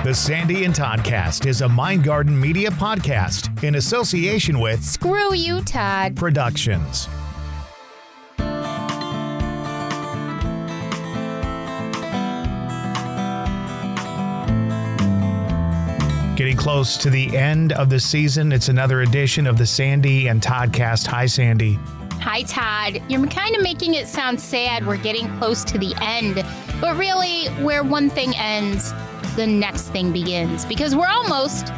The Sandy and Toddcast is a Mind Garden media podcast in association with Screw You, Todd Productions. Getting close to the end of the season, it's another edition of the Sandy and Toddcast. Hi, Sandy. Hi, Todd. You're kind of making it sound sad we're getting close to the end, but really, where one thing ends, the next thing begins, because we're almost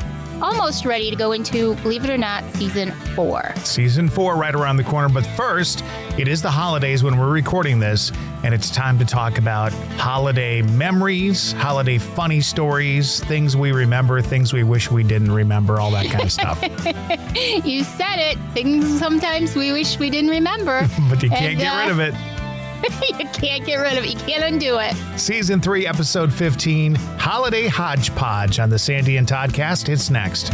ready to go into, believe it or not, season 4. Season 4 right around the corner, but first, it is the holidays when we're recording this, and it's time to talk about holiday memories, holiday funny stories, things we remember, things we wish we didn't remember, all that kind of stuff. You said it. Things sometimes we wish we didn't remember. But you can't get rid of it. You can't get rid of it. You can't undo it. Season 3, Episode 15, Holiday Hodgepodge on the Sandy and Toddcast. It's next.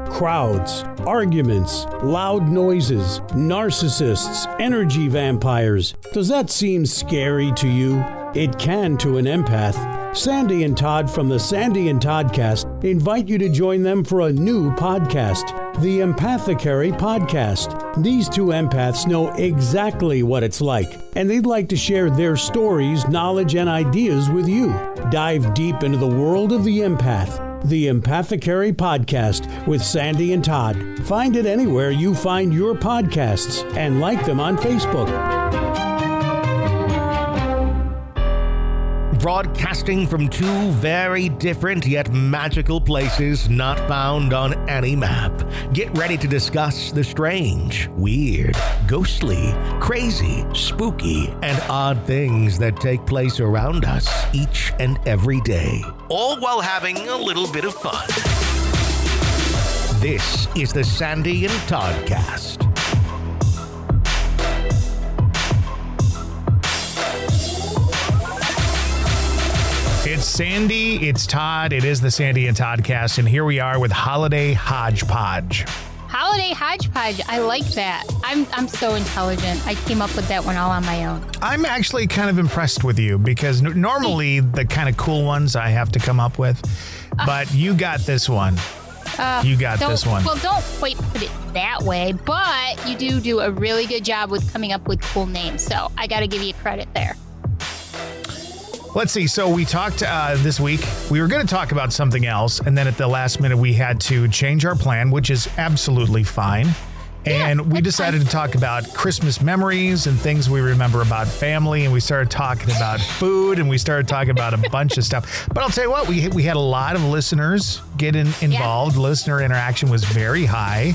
Crowds, arguments, loud noises, narcissists, energy vampires. Does that seem scary to you? It can to an empath. Sandy and Todd from the Sandy and Toddcast invite you to join them for a new podcast, the Empathicary Podcast. These two empaths know exactly what it's like, and they'd like to share their stories, knowledge, and ideas with you. Dive deep into the world of the empath. The Empathicary Podcast with Sandy and Todd. Find it anywhere you find your podcasts and like them on Facebook. Broadcasting from two very different yet magical places not found on any map. Get ready to discuss the strange, weird, ghostly, crazy, spooky, and odd things that take place around us each and every day, all while having a little bit of fun. This is the Sandy and Toddcast. It's Sandy, it's Todd, it is the Sandy and Toddcast, and here we are with Holiday Hodgepodge. Holiday Hodgepodge. I like that. I'm so intelligent. I came up with that one all on my own. I'm actually kind of impressed with you because normally the kind of cool ones I have to come up with, but you got this one. You got this one. Well, don't quite put it that way, but you do a really good job with coming up with cool names, so I got to give you credit there. Let's see. So we talked this week. We were going to talk about something else, and then at the last minute, we had to change our plan, which is absolutely fine. And we decided to talk about Christmas memories and things we remember about family, and we started talking about food, and we started talking about a bunch of stuff. But I'll tell you what, we had a lot of listeners get involved. Yeah. Listener interaction was very high,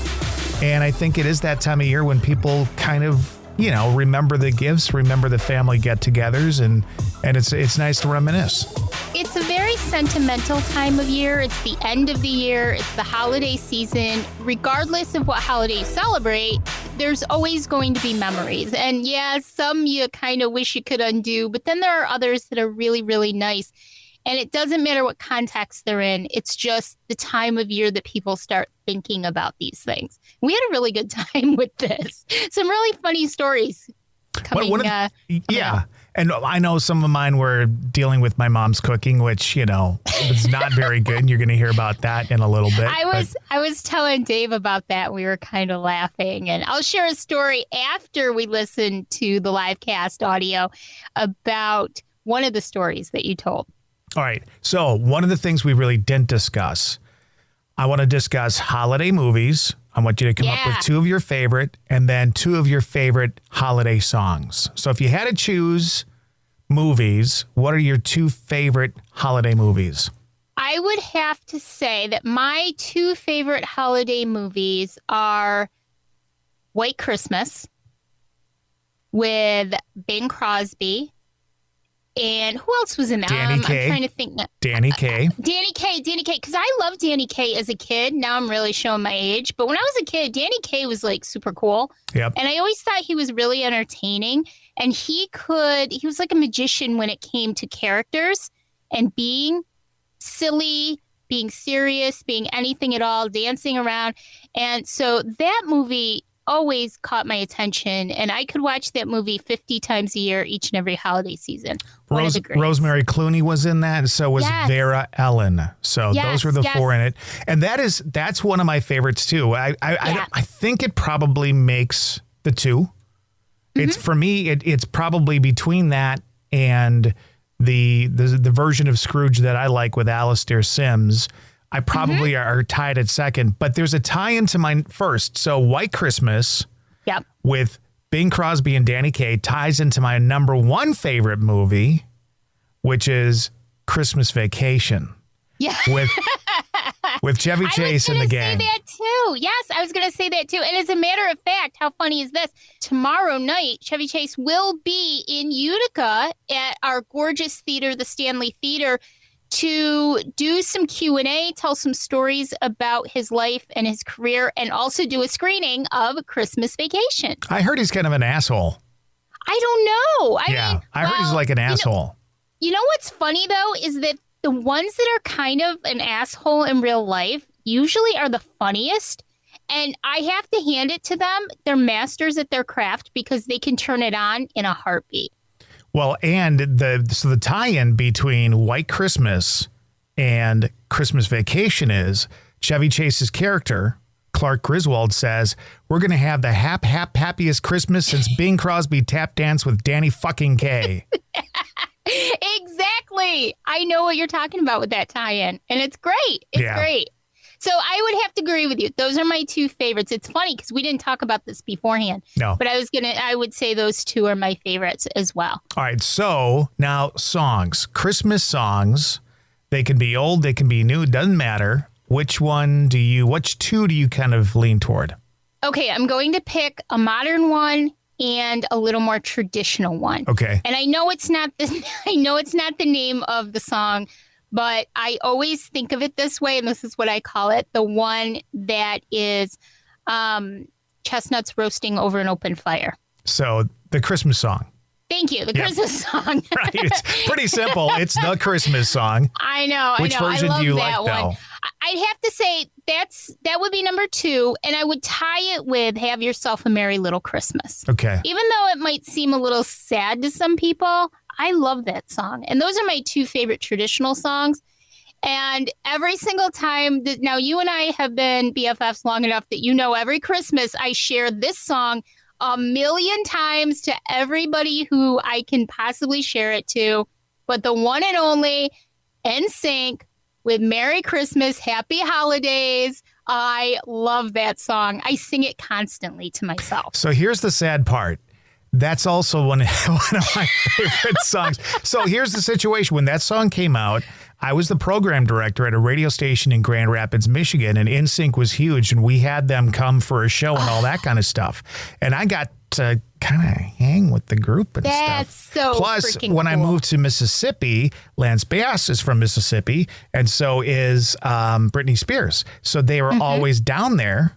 and I think it is that time of year when people kind of, remember the gifts, remember the family get-togethers, and it's nice to reminisce. It's a very sentimental time of year. It's the end of the year. It's the holiday season. Regardless of what holiday you celebrate, there's always going to be memories. And yeah, some you kind of wish you could undo, but then there are others that are really, really nice. And it doesn't matter what context they're in. It's just the time of year that people start thinking about these things. We had a really good time with this. Some really funny stories coming. Yeah. And I know some of mine were dealing with my mom's cooking, which, was not very good. And you're going to hear about that in a little bit. I was telling Dave about that. We were kind of laughing. And I'll share a story after we listen to the live cast audio about one of the stories that you told. All right. So one of the things we really didn't discuss, I want to discuss holiday movies. I want you to come up with 2 of your favorite and then 2 of your favorite holiday songs. So if you had to choose movies, what are your 2 favorite holiday movies? I would have to say that my 2 favorite holiday movies are White Christmas with Bing Crosby. And who else was in that? Danny Kaye. I'm trying to think. Danny Kaye. Danny Kaye. Because I loved Danny Kaye as a kid. Now I'm really showing my age. But when I was a kid, Danny Kaye was like super cool. Yep. And I always thought he was really entertaining. And he was like a magician when it came to characters and being silly, being serious, being anything at all, dancing around. And so that movie always caught my attention, and I could watch that movie 50 times a year, each and every holiday season. Rosemary Clooney was in that, and so was Vera Ellen. So those were the four in it, and that's one of my favorites too. I think it probably makes the two. Mm-hmm. It's for me. It's probably between that and the version of Scrooge that I like with Alastair Sims. I probably are tied at second, but there's a tie into mine first. So White Christmas with Bing Crosby and Danny Kaye ties into my number one favorite movie, which is Christmas Vacation. Yeah. With Chevy Chase and the gang. I was going to say that too. Yes, I was going to say that too. And as a matter of fact, how funny is this? Tomorrow night, Chevy Chase will be in Utica at our gorgeous theater, the Stanley Theater, to do some Q&A, tell some stories about his life and his career, and also do a screening of Christmas Vacation. I heard he's kind of an asshole. I don't know. I heard he's like an asshole. You know what's funny, though, is that the ones that are kind of an asshole in real life usually are the funniest. And I have to hand it to them. They're masters at their craft because they can turn it on in a heartbeat. Well, and the tie-in between White Christmas and Christmas Vacation is Chevy Chase's character, Clark Griswold, says, we're going to have the happiest Christmas since Bing Crosby tap danced with Danny fucking Kaye. Exactly. I know what you're talking about with that tie-in, and it's great. It's great. So I would have to agree with you. Those are my two favorites. It's funny because we didn't talk about this beforehand. No. But I would say those two are my favorites as well. All right. So now songs, Christmas songs, they can be old, they can be new. It doesn't matter. Which two do you kind of lean toward? Okay. I'm going to pick a modern one and a little more traditional one. Okay. And I know it's not the name of the song, but I always think of it this way, and this is what I call it, the one that is chestnuts roasting over an open fire. So the Christmas song. Thank you. The Christmas song. Right. It's pretty simple. It's the Christmas song. I know. Which version do you like, though? I'd have to say that would be number 2, and I would tie it with Have Yourself a Merry Little Christmas. Okay. Even though it might seem a little sad to some people, I love that song. And those are my 2 favorite traditional songs. And every single time now you and I have been BFFs long enough that every Christmas I share this song 1,000,000 times to everybody who I can possibly share it to. But the one and only NSYNC with Merry Christmas, Happy Holidays. I love that song. I sing it constantly to myself. So here's the sad part. That's also one of my favorite songs. So here's the situation. When that song came out, I was the program director at a radio station in Grand Rapids, Michigan, and NSYNC was huge, and we had them come for a show and all that kind of stuff. And I got to kind of hang with the group and That's stuff. So Plus, freaking when cool. I moved to Mississippi, Lance Bass is from Mississippi, and so is Britney Spears. So they were always down there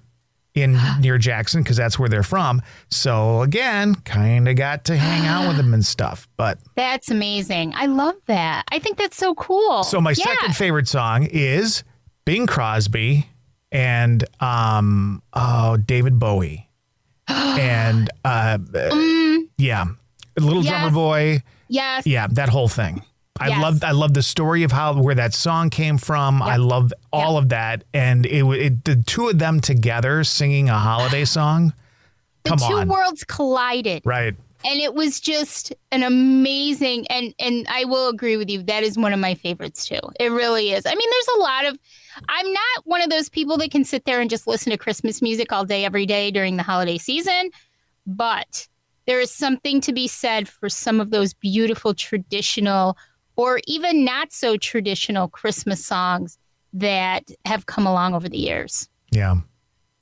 near Jackson because that's where they're from. So again, kind of got to hang out with them and stuff. But that's amazing. I love that. I think that's so cool. So my second favorite song is Bing Crosby and David Bowie. And Little Drummer Boy. Yes. Yeah, that whole thing. I love the story of where that song came from. Yep. I love all of that, and the two of them together singing a holiday song. The two worlds collided, right? And it was just an amazing. And I will agree with you. That is one of my favorites too. It really is. I mean, there's a lot of. I'm not one of those people that can sit there and just listen to Christmas music all day, every day during the holiday season, but there is something to be said for some of those beautiful traditional or even not so traditional Christmas songs that have come along over the years. Yeah.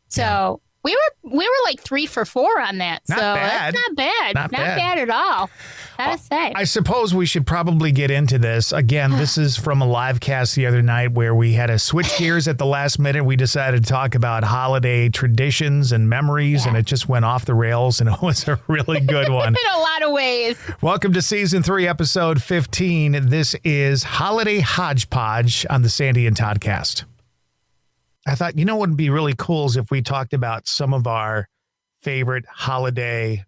So we were like 3 for 4 on that. Not bad. That's not bad. Not bad at all. Gotta say. I suppose we should probably get into this. Again, this is from a live cast the other night where we had to switch gears at the last minute. We decided to talk about holiday traditions and memories, and it just went off the rails, and it was a really good one. In a lot of ways. Welcome to Season 3, Episode 15. This is Holiday Hodgepodge on the Sandy and Toddcast. I thought, what would be really cool is if we talked about some of our favorite holiday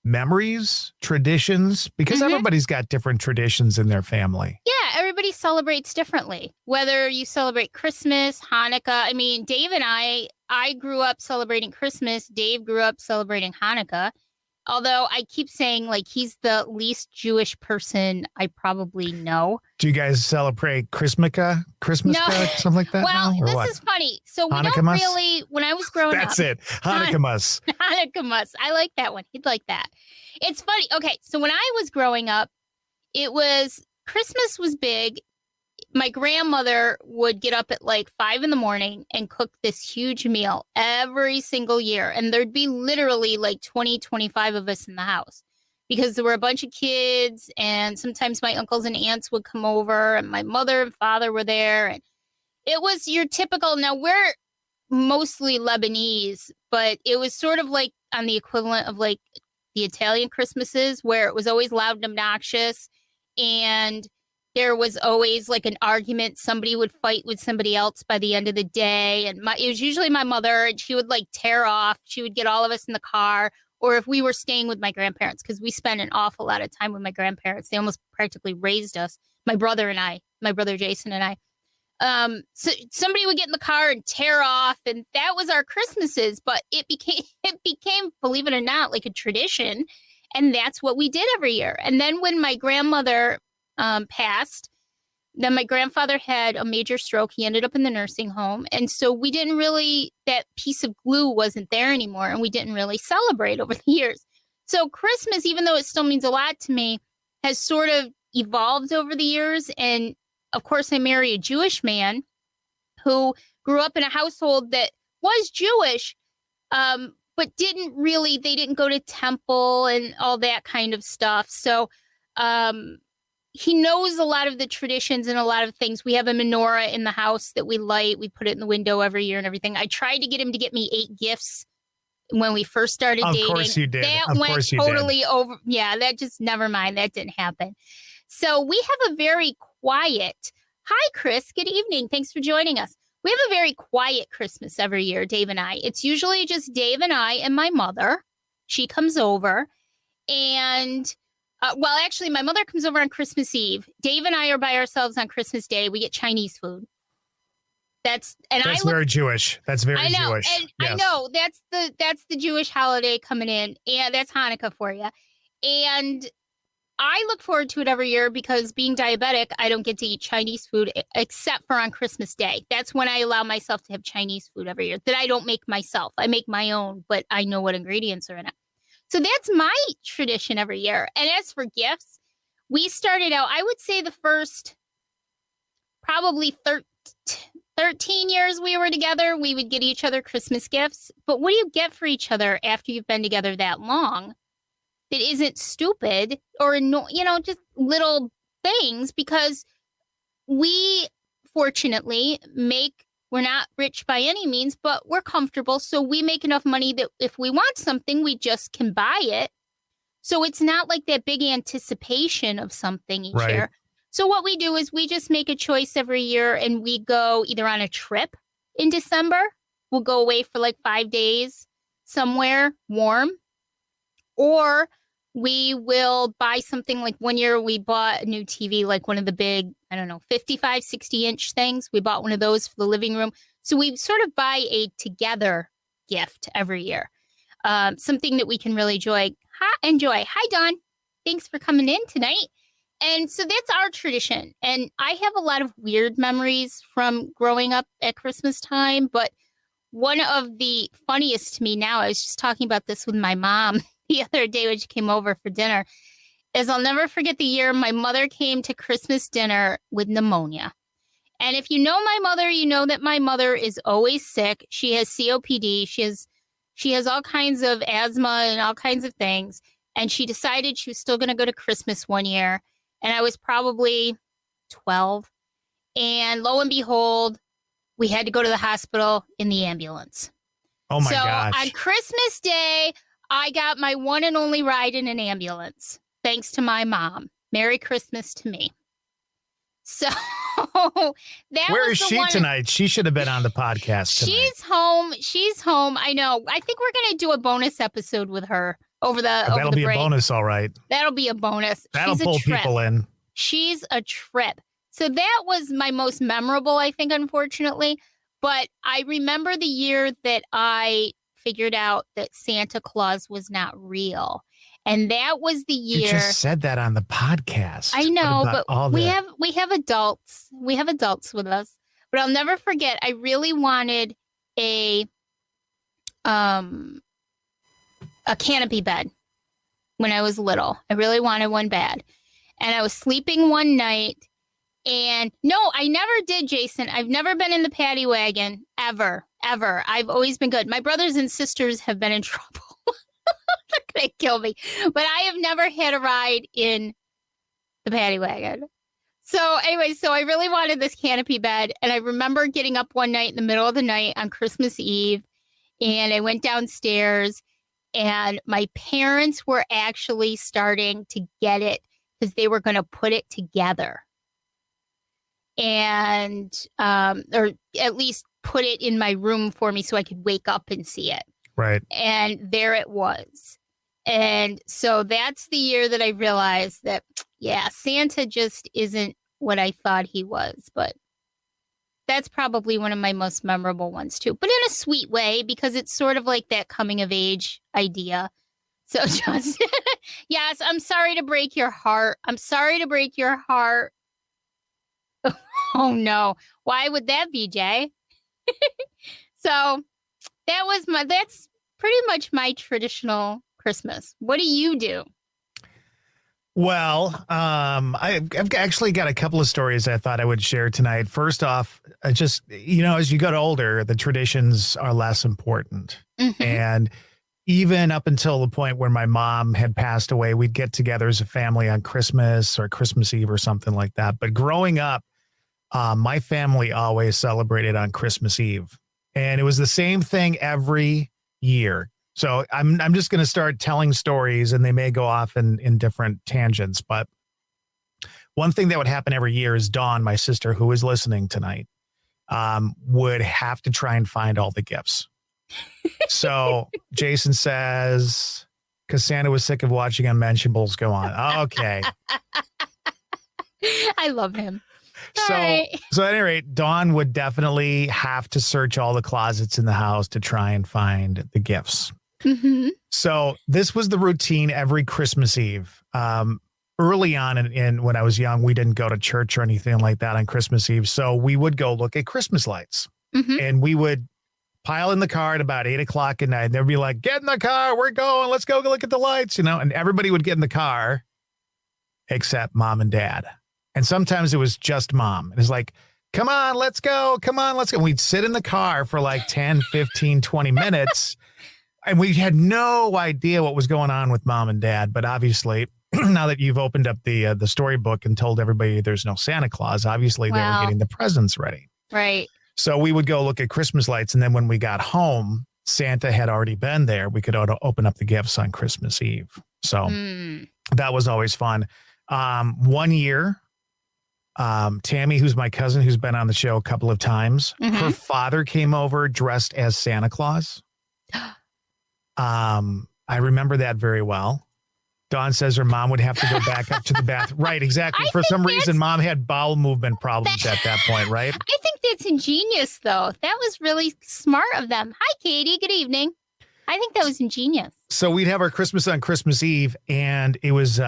memories, traditions? Because everybody's got different traditions in their family. Yeah, everybody celebrates differently. Whether you celebrate Christmas, Hanukkah. I mean, Dave and I grew up celebrating Christmas. Dave grew up celebrating Hanukkah. Although I keep saying, like, he's the least Jewish person I probably know. Do you guys celebrate Christmas, something like that? Well, now, this is funny. So we Hanukkah don't Mus? really, when I was growing up. That's it. Hanukkah Mus. Hanukkah Mus. I like that one. He'd like that. It's funny. Okay, so when I was growing up, Christmas was big. My grandmother would get up at like 5 a.m. and cook this huge meal every single year. And there'd be literally like 20, 25 of us in the house because there were a bunch of kids. And sometimes my uncles and aunts would come over and my mother and father were there. And it was your typical, now we're mostly Lebanese, but it was sort of like on the equivalent of like the Italian Christmases where it was always loud and obnoxious. And there was always like an argument. Somebody would fight with somebody else by the end of the day. And it was usually my mother, and she would like tear off. She would get all of us in the car. Or if we were staying with my grandparents, because we spent an awful lot of time with my grandparents. They almost practically raised us, my brother Jason and I. So somebody would get in the car and tear off. And that was our Christmases. But it became, believe it or not, like a tradition. And that's what we did every year. And then when my grandmother passed, then my grandfather had a major stroke. He ended up in the nursing home. And so that piece of glue wasn't there anymore. And we didn't really celebrate over the years. So Christmas, even though it still means a lot to me, has sort of evolved over the years. And of course, I marry a Jewish man who grew up in a household that was Jewish, but they didn't go to temple and all that kind of stuff. So, he knows a lot of the traditions and a lot of things. We have a menorah in the house that we light. We put it in the window every year and everything. I tried to get him to get me 8 gifts when we first started dating. Of course you did. That went totally over. Yeah, that just, never mind. That didn't happen. So we have a very quiet, hi, Chris. Good evening. Thanks for joining us. We have a very quiet Christmas every year, Dave and I. It's usually just Dave and I and my mother. She comes over and... actually, my mother comes over on Christmas Eve. Dave and I are by ourselves on Christmas Day. We get Chinese food. That's very Jewish. That's very Jewish. And yes. I know that's the Jewish holiday coming in. And that's Hanukkah for you. And I look forward to it every year because being diabetic, I don't get to eat Chinese food except for on Christmas Day. That's when I allow myself to have Chinese food every year that I don't make myself. I make my own, but I know what ingredients are in it. So that's my tradition every year. And as for gifts, we started out, I would say the first probably 13 years we were together, we would get each other Christmas gifts. But what do you get for each other after you've been together that long that isn't stupid or, just little things? Because we fortunately we're not rich by any means, but we're comfortable. So we make enough money that if we want something, we just can buy it. So it's not like that big anticipation of something each year. So what we do is we just make a choice every year and we go either on a trip in December. We'll go away for like 5 days somewhere warm, or we will buy something. Like one year we bought a new TV, like one of the big, 55, 60-inch things. We bought one of those for the living room. So we sort of buy a together gift every year, something that we can really enjoy. Hi, Dawn. Thanks for coming in tonight. And so that's our tradition. And I have a lot of weird memories from growing up at Christmas time. But one of the funniest to me now, I was just talking about this with my mom the other day when she came over for dinner, is I'll never forget the year my mother came to Christmas dinner with pneumonia. And if you know my mother, you know that my mother is always sick. She has COPD. She has all kinds of asthma and all kinds of things. And she decided she was still going to go to Christmas one year. And I was probably 12. And lo and behold, we had to go to the hospital in the ambulance. Oh, my gosh. So on Christmas Day, I got my one and only ride in an ambulance, thanks to my mom. Merry Christmas to me. So that Where was is the she one. tonight? She should have been on the podcast tonight. She's home. I know. I think we're going to do a bonus episode with her over the over That'll the be break. a bonus, all right. That'll be a bonus. That'll She's pull a trip. people in. She's a trip. So that was my most memorable, I think, unfortunately. But I remember the year that I figured out that Santa Claus was not real. And that was the year. You just said that on the podcast. I know, but we have adults. We have adults with us. But I'll never forget, I really wanted a canopy bed when I was little. I really wanted one bad. And I was sleeping one night. And no, I never did, Jason. I've never been in the paddy wagon, ever. I've always been good. My brothers and sisters have been in trouble. They're going to kill me. But I have never had a ride in the paddy wagon. So anyway, so I really wanted this canopy bed. And I remember getting up one night in the middle of the night on Christmas Eve. And I went downstairs. And my parents were actually starting to get it because they were going to put it together. And, or at least put it in my room for me so I could wake up and see it. Right. And there it was. And so that's the year that I realized that, yeah, Santa just isn't what I thought he was. But that's probably one of my most memorable ones, too. But in a sweet way, because it's sort of like that coming of age idea. So just, yes, I'm sorry to break your heart. I'm sorry to break your heart. Oh, no. Why would that be, Jay? So that's pretty much my traditional Christmas. What do you do? Well, I've actually got a couple of stories I thought I would share tonight. First off, just, as you get older, the traditions are less important. Mm-hmm. And even up until the point where my mom had passed away, we'd get together as a family on Christmas or Christmas Eve or something like that. But growing up, my family always celebrated on Christmas Eve. And it was the same thing every year. So I'm just going to start telling stories, and they may go off in different tangents. But one thing that would happen every year is Dawn, my sister, who is listening tonight, would have to try and find all the gifts. So Jason says, because Santa was sick of watching Unmentionables go on. Okay. I love him. So at any rate, Dawn would definitely have to search all the closets in the house to try and find the gifts. Mm-hmm. So this was the routine every Christmas Eve. Early on in when I was young, we didn't go to church or anything like that on Christmas Eve. So we would go look at Christmas lights, Mm-hmm. and we would pile in the car at about 8:00 at night. And they'd be like, "Get in the car. We're going. Let's go look at the lights," and everybody would get in the car except mom and dad. And sometimes it was just mom. It was like, "Come on, let's go. Come on, let's go." And we'd sit in the car for like 10, 15, 20 minutes. And we had no idea what was going on with mom and dad. But obviously, now that you've opened up the storybook and told everybody there's no Santa Claus, obviously they were getting the presents ready. Right. So we would go look at Christmas lights. And then when we got home, Santa had already been there. We could open up the gifts on Christmas Eve. So that was always fun. One year, Tammy, who's my cousin, who's been on the show a couple of times, her father came over dressed as Santa Claus. I remember that very well. Dawn says her mom would have to go back up to the bathroom. Right, exactly. For some reason, mom had bowel movement problems at that point, right? I think that's ingenious, though. That was really smart of them. Hi, Katie. Good evening. I think that was ingenious. So we'd have our Christmas on Christmas Eve, and it was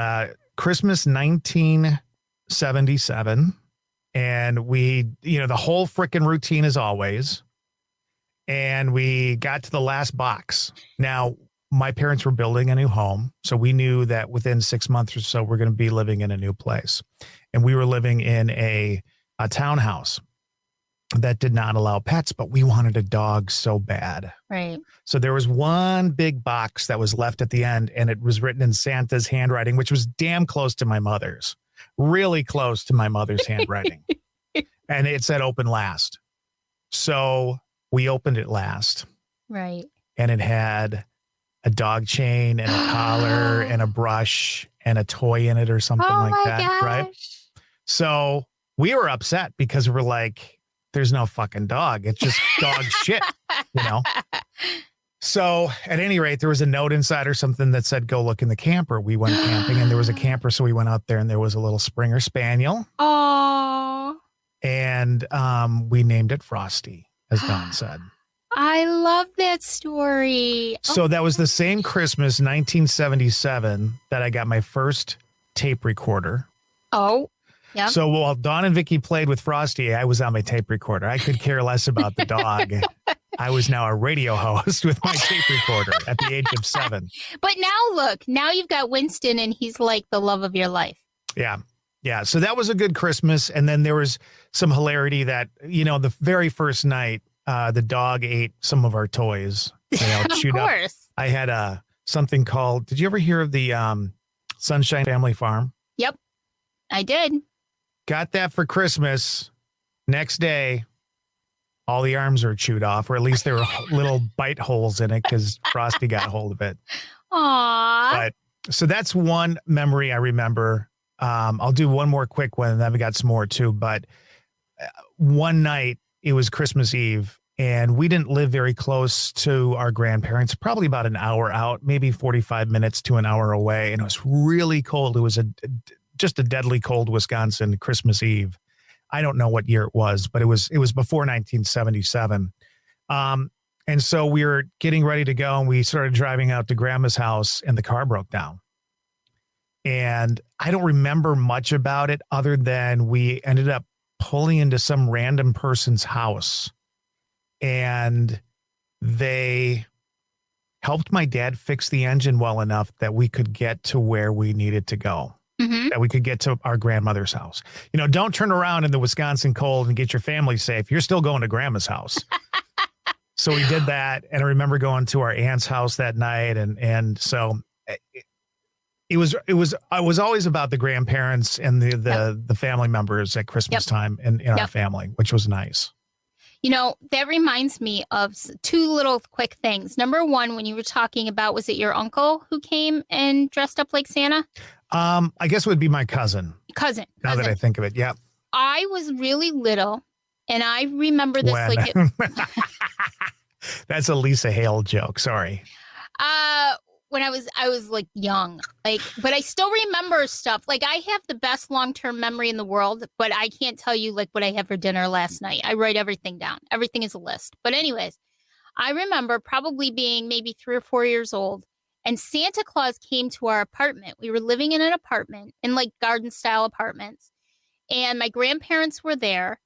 Christmas 1977. And we, the whole frickin' routine as always. And we got to the last box. Now, my parents were building a new home, so we knew that within 6 months or so, we're going to be living in a new place. And we were living in a townhouse that did not allow pets, but we wanted a dog so bad. Right. So there was one big box that was left at the end, and it was written in Santa's handwriting, which was damn close to my mother's, really close to my mother's handwriting. And it said open last. So we opened it last. Right. And it had a dog chain and a collar and a brush and a toy in it or something like that. Gosh. Right. So we were upset because we're like, there's no fucking dog. It's just dog shit, you know? So at any rate, there was a note inside or something that said, go look in the camper. We went camping and there was a camper. So we went out there and there was a little Springer Spaniel. Oh, And we named it Frosty, as Dawn said. I love that story. So that was the same Christmas, 1977, that I got my first tape recorder. Oh, yeah. So while Dawn and Vicki played with Frosty, I was on my tape recorder. I could care less about the dog. I was now a radio host with my tape recorder at the age of 7. But now look, now you've got Winston and he's like the love of your life. Yeah. Yeah. So that was a good Christmas. And then there was some hilarity that, you know, the very first night, the dog ate some of our toys. You know, Of chewed up. course. I had something called, did you ever hear of the Sunshine Family Farm? Yep, I did. Got that for Christmas. Next day, all the arms are chewed off, or at least there were little bite holes in it because Frosty got hold of it. Aw. But so that's one memory I remember. I'll do one more quick one, and then we got some more too. But one night, it was Christmas Eve, and we didn't live very close to our grandparents, probably about an hour out, maybe 45 minutes to an hour away. And it was really cold. It was just a deadly cold Wisconsin Christmas Eve. I don't know what year it was, but it was before 1977. And so we were getting ready to go, and we started driving out to Grandma's house, and the car broke down. And I don't remember much about it other than we ended up pulling into some random person's house, and they helped my dad fix the engine well enough that we could get to where we needed to go. Mm-hmm. That we could get to our grandmother's house. You know, don't turn around in the Wisconsin cold and get your family safe. You're still going to Grandma's house. So we did that. And I remember going to our aunt's house that night. And so I was always about the grandparents and the family members at Christmas time in our family, which was nice. You know, that reminds me of two little quick things. Number one, when you were talking about, was it your uncle who came and dressed up like Santa? I guess it would be my cousin. Now that I think of it. Yeah. I was really little, and I remember this like that's a Lisa Hale joke. Sorry. When I was like young, but I still remember stuff. Like, I have the best long-term memory in the world, but I can't tell you like what I had for dinner last night. I write everything down. Everything is a list. But anyways, I remember probably being maybe 3 or 4 years old, and Santa Claus came to our apartment. We were living in an apartment, in like garden style apartments, and my grandparents were there.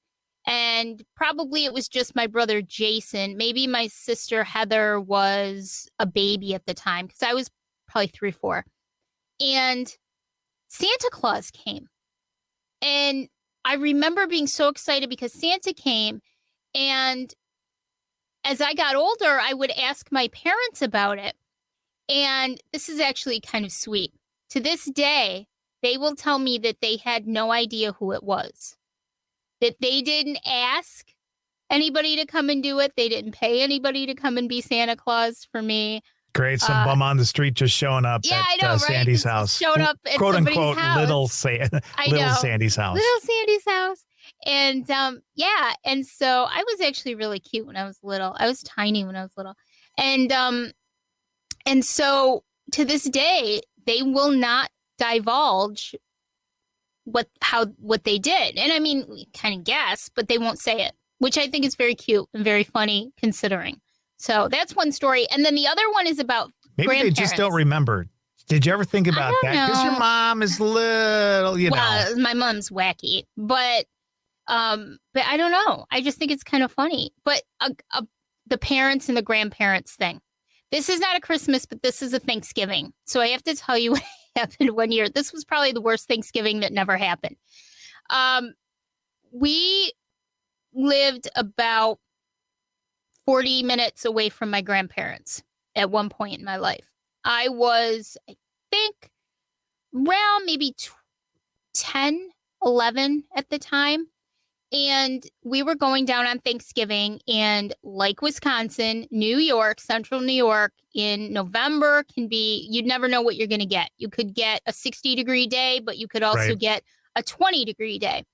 And probably it was just my brother Jason. Maybe my sister Heather was a baby at the time, because I was probably 3 or 4. And Santa Claus came. And I remember being so excited because Santa came. And as I got older, I would ask my parents about it. And this is actually kind of sweet. To this day, they will tell me that they had no idea who it was. That they didn't ask anybody to come and do it. They didn't pay anybody to come and be Santa Claus for me. Great. Some bum on the street just showing up at I know, right? Sandy's house. Showing up at quote somebody's unquote house. little Sandy's house. Little Sandy's house. And and so I was actually really cute when I was little. I was tiny when I was little. And so to this day, they will not divulge what they did. And I mean, we kind of guess, but they won't say it, which I think is very cute and very funny considering. So that's one story. And then the other one is about maybe they just don't remember. Did you ever think about that? Because your mom is little, you know. My mom's wacky, but I don't know. I just think it's kind of funny. But the parents and the grandparents thing. This is not a Christmas, but this is a Thanksgiving. So I have to tell you what happened one year. This was probably the worst Thanksgiving that never happened. We lived about 40 minutes away from my grandparents at one point in my life. I was, I think, around maybe 10, 11 at the time. And we were going down on Thanksgiving, and like Wisconsin, New York, central New York in November can be, you'd never know what you're going to get. You could get a 60-degree day, but you could also get a 20-degree day.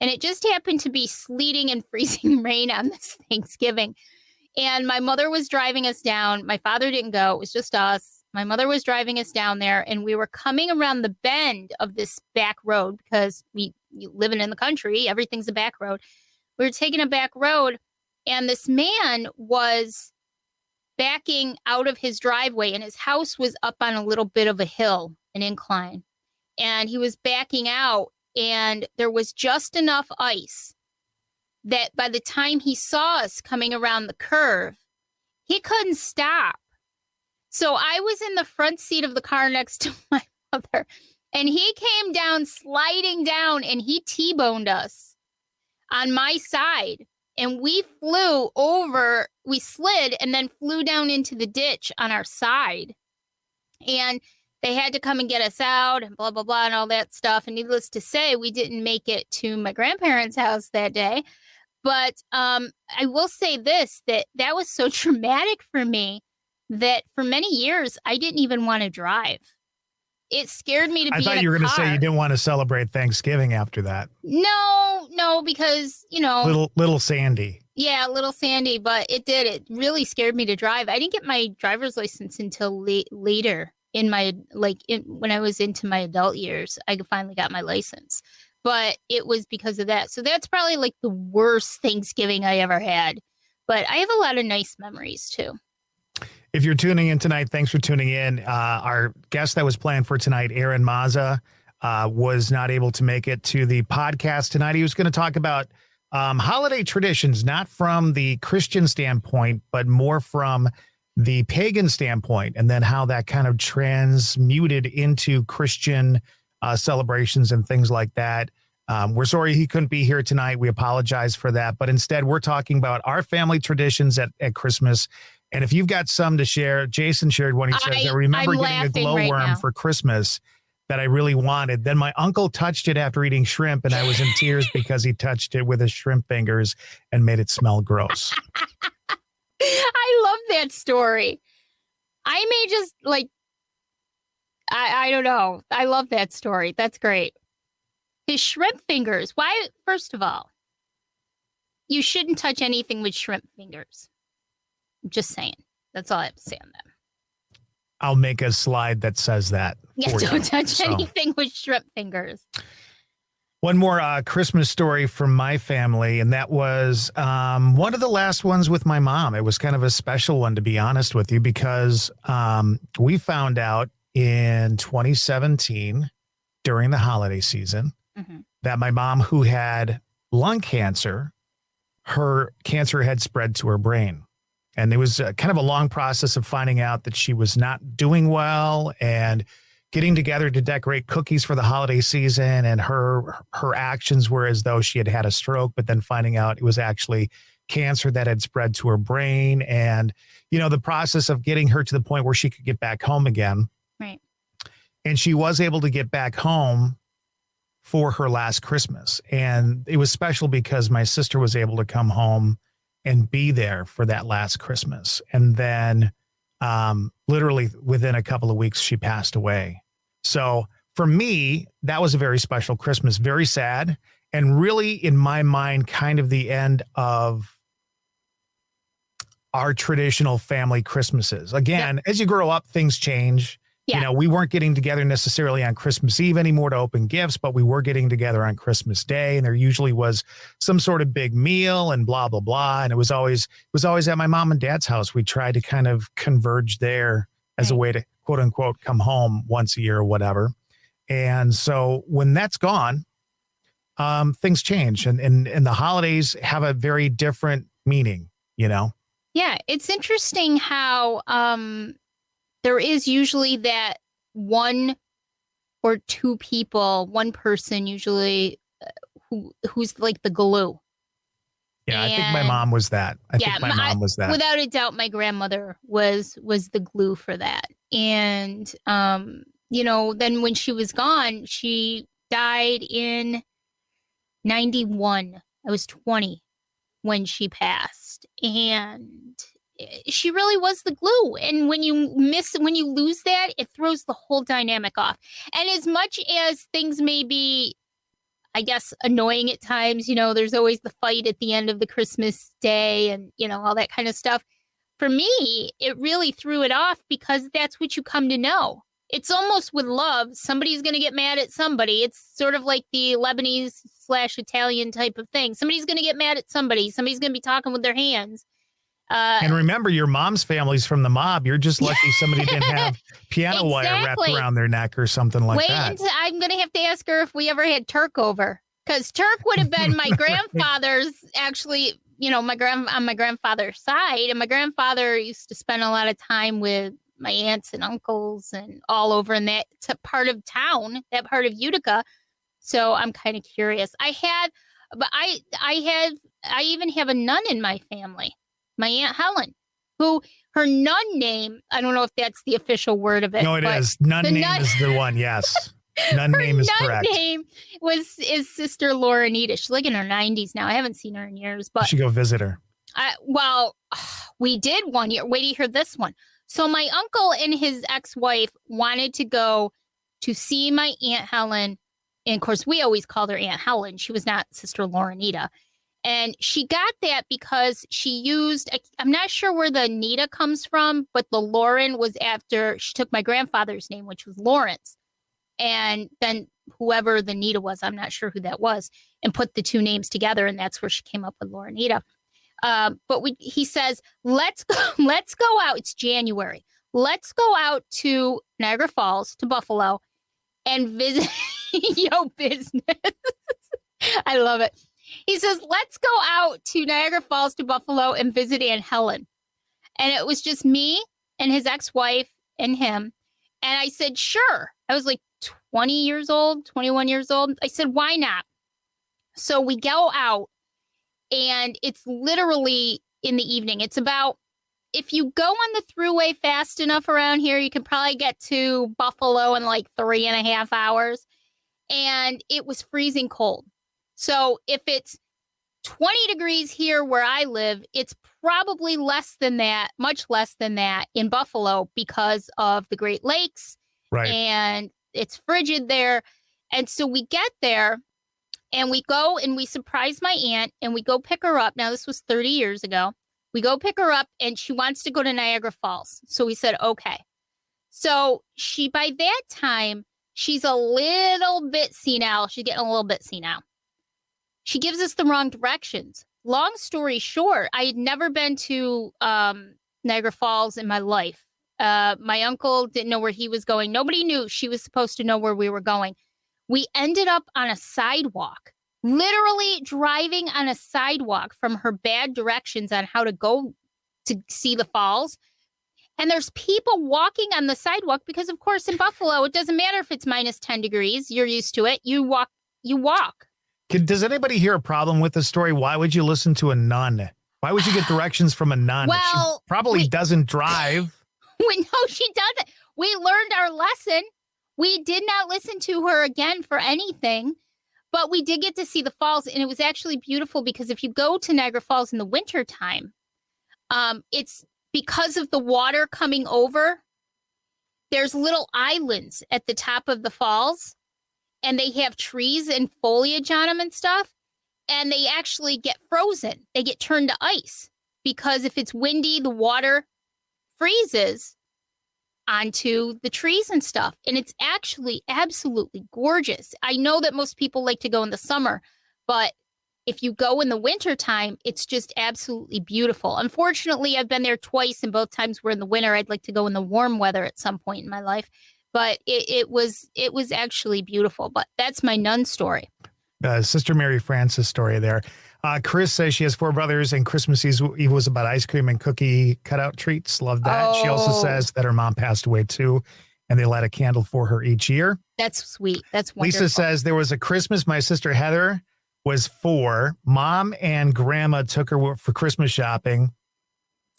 And it just happened to be sleeting and freezing rain on this Thanksgiving. And my mother was driving us down. My father didn't go. It was just us. My mother was driving us down there, and we were coming around the bend of this back road because living in the country, everything's a back road. We were taking a back road, and this man was backing out of his driveway, and his house was up on a little bit of a hill, an incline. And he was backing out, and there was just enough ice that by the time he saw us coming around the curve, he couldn't stop. So I was in the front seat of the car next to my mother, and he came down, sliding down, and he T-boned us on my side. And we flew over, we slid and then flew down into the ditch on our side. And they had to come and get us out and blah, blah, blah, and all that stuff. And needless to say, we didn't make it to my grandparents' house that day. But I will say this, that was so traumatic for me that for many years, I didn't even want to drive. It scared me to be in a car. I thought you were going to say you didn't want to celebrate Thanksgiving after that. No, because, Little Sandy. Yeah, little Sandy, but it really scared me to drive. I didn't get my driver's license until later in my, when I was into my adult years, I finally got my license. But it was because of that. So that's probably like the worst Thanksgiving I ever had. But I have a lot of nice memories too. If you're tuning in tonight, thanks for tuning in. Our guest that was planned for tonight, Aaron Mazza, was not able to make it to the podcast tonight. He was going to talk about holiday traditions, not from the Christian standpoint, but more from the pagan standpoint, and then how that kind of transmuted into Christian celebrations and things like that. We're sorry he couldn't be here tonight. We apologize for that. But instead, we're talking about our family traditions at Christmas. And if you've got some to share, Jason shared one. He says, I remember getting a glowworm for Christmas that I really wanted. Then my uncle touched it after eating shrimp, and I was in tears because he touched it with his shrimp fingers and made it smell gross. I love that story. I may just I don't know. I love that story. That's great. His shrimp fingers. Why? First of all, you shouldn't touch anything with shrimp fingers. I'm just saying. That's all I have to say on that. I'll make a slide that says that. Yeah, don't touch anything with shrimp fingers. One more Christmas story from my family, and that was one of the last ones with my mom. It was kind of a special one, to be honest with you, because we found out in 2017 during the holiday season that my mom, who had lung cancer, her cancer had spread to her brain. And it was kind of a long process of finding out that she was not doing well and getting together to decorate cookies for the holiday season. And her actions were as though she had had a stroke, but then finding out it was actually cancer that had spread to her brain. And, the process of getting her to the point where she could get back home again. Right. And she was able to get back home for her last Christmas. And it was special because my sister was able to come home and be there for that last Christmas. And then literally within a couple of weeks, she passed away. So for me, that was a very special Christmas, very sad. And really, in my mind, kind of the end of our traditional family Christmases. Again, as you grow up, things change. Yeah. We weren't getting together necessarily on Christmas Eve anymore to open gifts, but we were getting together on Christmas Day. And there usually was some sort of big meal and blah, blah, blah. And it was always at my mom and dad's house. We tried to kind of converge there as a way to, quote unquote, come home once a year or whatever. And so when that's gone, things change and the holidays have a very different meaning, Yeah. It's interesting how, there is usually that one or two people, one person usually who's like the glue. Yeah, I think my mom was that. I think my mom was that. Without a doubt, my grandmother was the glue for that. And, then when she was gone, she died in 91. I was 20 when she passed. And she really was the glue. And when you lose that, it throws the whole dynamic off. And as much as things may be, I guess, annoying at times. There's always the fight at the end of the Christmas day and, all that kind of stuff. For me, it really threw it off because that's what you come to know. It's almost with love. Somebody's going to get mad at somebody. It's sort of like the Lebanese/Italian type of thing. Somebody's going to get mad at somebody. Somebody's going to be talking with their hands. And remember, your mom's family's from the mob. You're just lucky somebody didn't have piano wire wrapped around their neck or something like that. Wait until I'm going to have to ask her if we ever had Turk over. Because Turk would have been my grandfather's, actually, on my grandfather's side. And my grandfather used to spend a lot of time with my aunts and uncles and all over in that part of town, that part of Utica. So I'm kind of curious. I even have a nun in my family. My Aunt Helen, who her nun name, I don't know if that's the official word of it. No, it is. Nun name is the one, yes. Nun name is correct. Her name is Sister Laurenita. She's like in her 90s now. I haven't seen her in years. But you should go visit her. We did one year. Wait till you hear this one. So my uncle and his ex-wife wanted to go to see my Aunt Helen. And, of course, we always called her Aunt Helen. She was not Sister Laurenita. And she got that because she used, I'm not sure where the Nita comes from, but the Lauren was after, she took my grandfather's name, which was Lawrence. And then whoever the Nita was, I'm not sure who that was, and put the two names together. And that's where she came up with Laurenita. But he says, let's go out. It's January. Let's go out to Niagara Falls, to Buffalo, and visit business. I love it. He says, let's go out to Niagara Falls, to Buffalo, and visit Aunt Helen. And it was just me and his ex-wife and him. And I said, sure. I was like 21 years old. I said, why not? So we go out, and it's literally in the evening. It's about, if you go on the thruway fast enough around here, you can probably get to Buffalo in like 3.5 hours. And it was freezing cold. So if it's 20 degrees here where I live, it's probably less than that, much less than that in Buffalo because of the Great Lakes. Right. And it's frigid there. And so we get there and we go and we surprise my aunt and we go pick her up. Now, this was 30 years ago. We go pick her up and she wants to go to Niagara Falls. So we said, okay. So by that time, she's a little bit senile. She's getting a little bit senile. She gives us the wrong directions. Long story short, I had never been to Niagara Falls in my life. My uncle didn't know where he was going. Nobody knew. She was supposed to know where we were going. We ended up on a sidewalk, literally driving on a sidewalk from her bad directions on how to go to see the falls. And there's people walking on the sidewalk because, of course, in Buffalo, it doesn't matter if it's minus 10 degrees. You're used to it. You walk. Does anybody hear a problem with the story? Why would you listen to a nun? Why would you get directions from a nun? Well, she probably doesn't drive. No, she doesn't. We learned our lesson. We did not listen to her again for anything, but we did get to see the falls. And it was actually beautiful because if you go to Niagara Falls in the wintertime, it's because of the water coming over. There's little islands at the top of the falls. And they have trees and foliage on them and stuff. And they actually get frozen. They get turned to ice because if it's windy, the water freezes onto the trees and stuff. And it's actually absolutely gorgeous. I know that most people like to go in the summer, but if you go in the wintertime, it's just absolutely beautiful. Unfortunately, I've been there twice, and both times were in the winter. I'd like to go in the warm weather at some point in my life. But it was actually beautiful. But that's my nun story. Sister Mary Frances story there. Chris says she has 4 brothers, and Christmas Eve was about ice cream and cookie cutout treats. Love that. Oh. She also says that her mom passed away too, and they light a candle for her each year. That's sweet. That's wonderful. Lisa says there was a Christmas my sister Heather was 4. Mom and grandma took her for Christmas shopping.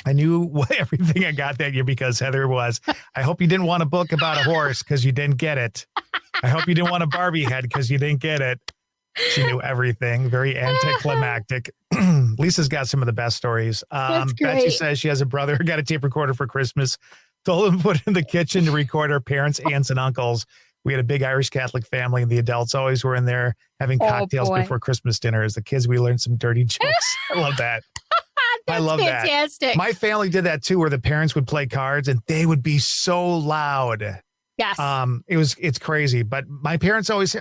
I knew everything I got that year because Heather was. I hope you didn't want a book about a horse because you didn't get it. I hope you didn't want a Barbie head because you didn't get it. She knew everything. Very anticlimactic. Lisa's got some of the best stories. That's great. Betsy says she has a brother who got a tape recorder for Christmas. Told him to put it in the kitchen to record her parents, aunts, and uncles. We had a big Irish Catholic family, and the adults always were in there having cocktails before Christmas dinner. As the kids, we learned some dirty jokes. I love that. I love fantastic. that. My family did that too, where the parents would play cards and they would be so loud. Yes. It's crazy. But my parents always,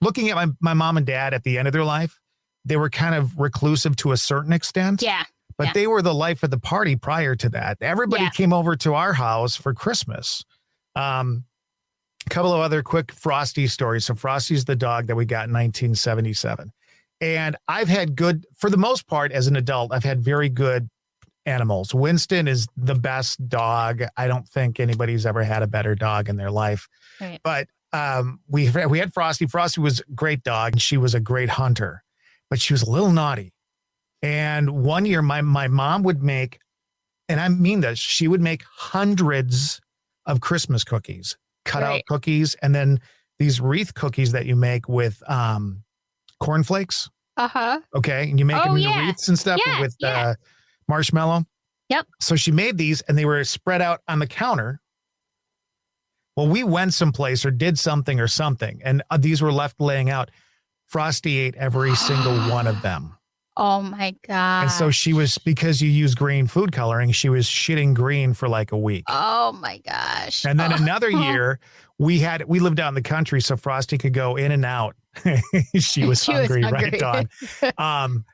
looking at my mom and dad at the end of their life, they were kind of reclusive to a certain extent. Yeah. But they were the life of the party prior to that. Everybody came over to our house for Christmas. A couple of other quick Frosty stories. So Frosty's the dog that we got in 1977. And I've had for the most part, as an adult, I've had very good animals. Winston is the best dog. I don't think anybody's ever had a better dog in their life. Right. But we had Frosty. Frosty was a great dog, and she was a great hunter, but she was a little naughty. And one year, my mom would make, and I mean this, she would make hundreds of Christmas cookies, cut out cookies, and then these wreath cookies that you make with cornflakes. Okay, and you make them into wreaths and stuff with marshmallow. Yep. So she made these, and they were spread out on the counter. Well, we went someplace or did something, and these were left laying out. Frosty ate every single one of them. Oh my God. And so she was, because you use green food coloring, she was shitting green for like a week. Oh my gosh. And then another year we lived out in the country, so Frosty could go in and out. she was hungry, right, Dawn?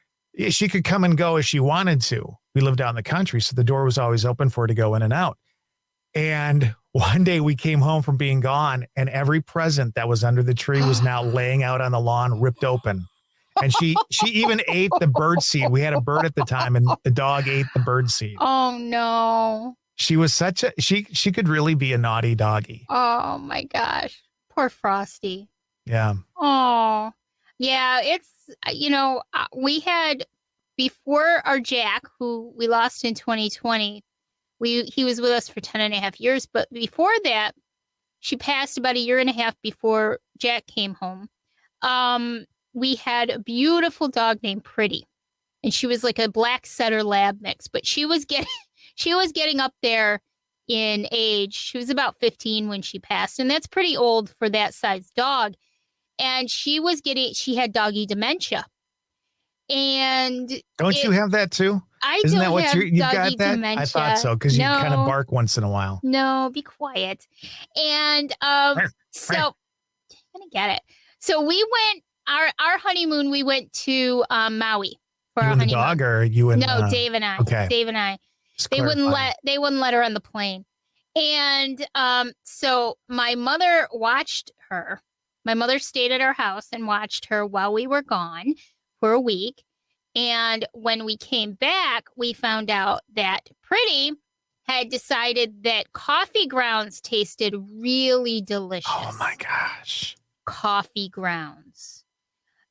She could come and go as she wanted to. We lived out in the country, so the door was always open for her to go in and out. And one day we came home from being gone, and every present that was under the tree was now laying out on the lawn, ripped open. And she even ate the bird seed. We had a bird at the time, and the dog ate the bird seed. Oh no. She was she could really be a naughty doggy. Oh my gosh. Poor Frosty. Yeah. Oh. Yeah, it's, we had, before our Jack, who we lost in 2020, he was with us for 10 and a half years. But before that, she passed about a year and a half before Jack came home. We had a beautiful dog named Pretty, and she was like a black setter lab mix, but she was getting up there in age. She was about 15 when she passed, and that's pretty old for that size dog. And she had doggy dementia. And don't you have that too? Isn't that what you've got that? Dementia. I thought so, because you kind of bark once in a while. No, be quiet. And so I'm gonna get it. So we went our honeymoon. We went to Maui for our honeymoon. The dog, or you and Dave and I. Okay, Dave and I. They wouldn't let her on the plane. And so my mother watched her. My mother stayed at our house and watched her while we were gone for a week. And when we came back, we found out that Pretty had decided that coffee grounds tasted really delicious. Oh my gosh. Coffee grounds.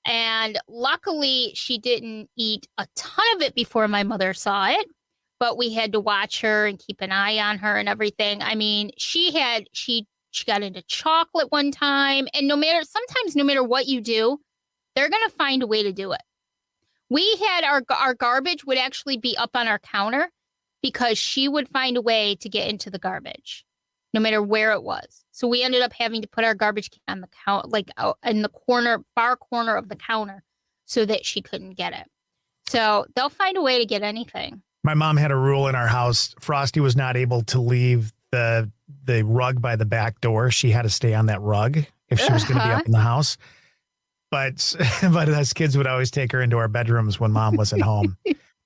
And luckily, she didn't eat a ton of it before my mother saw it. But we had to watch her and keep an eye on her and everything. I mean, she got into chocolate one time. And sometimes no matter what you do, they're going to find a way to do it. We had our garbage would actually be up on our counter because she would find a way to get into the garbage, no matter where it was. So we ended up having to put our garbage can on the counter, like out in the far corner of the counter, so that she couldn't get it. So they'll find a way to get anything. My mom had a rule in our house. Frosty was not able to leave the rug by the back door. She had to stay on that rug if she was going to be up in the house. But us kids would always take her into our bedrooms when mom wasn't home.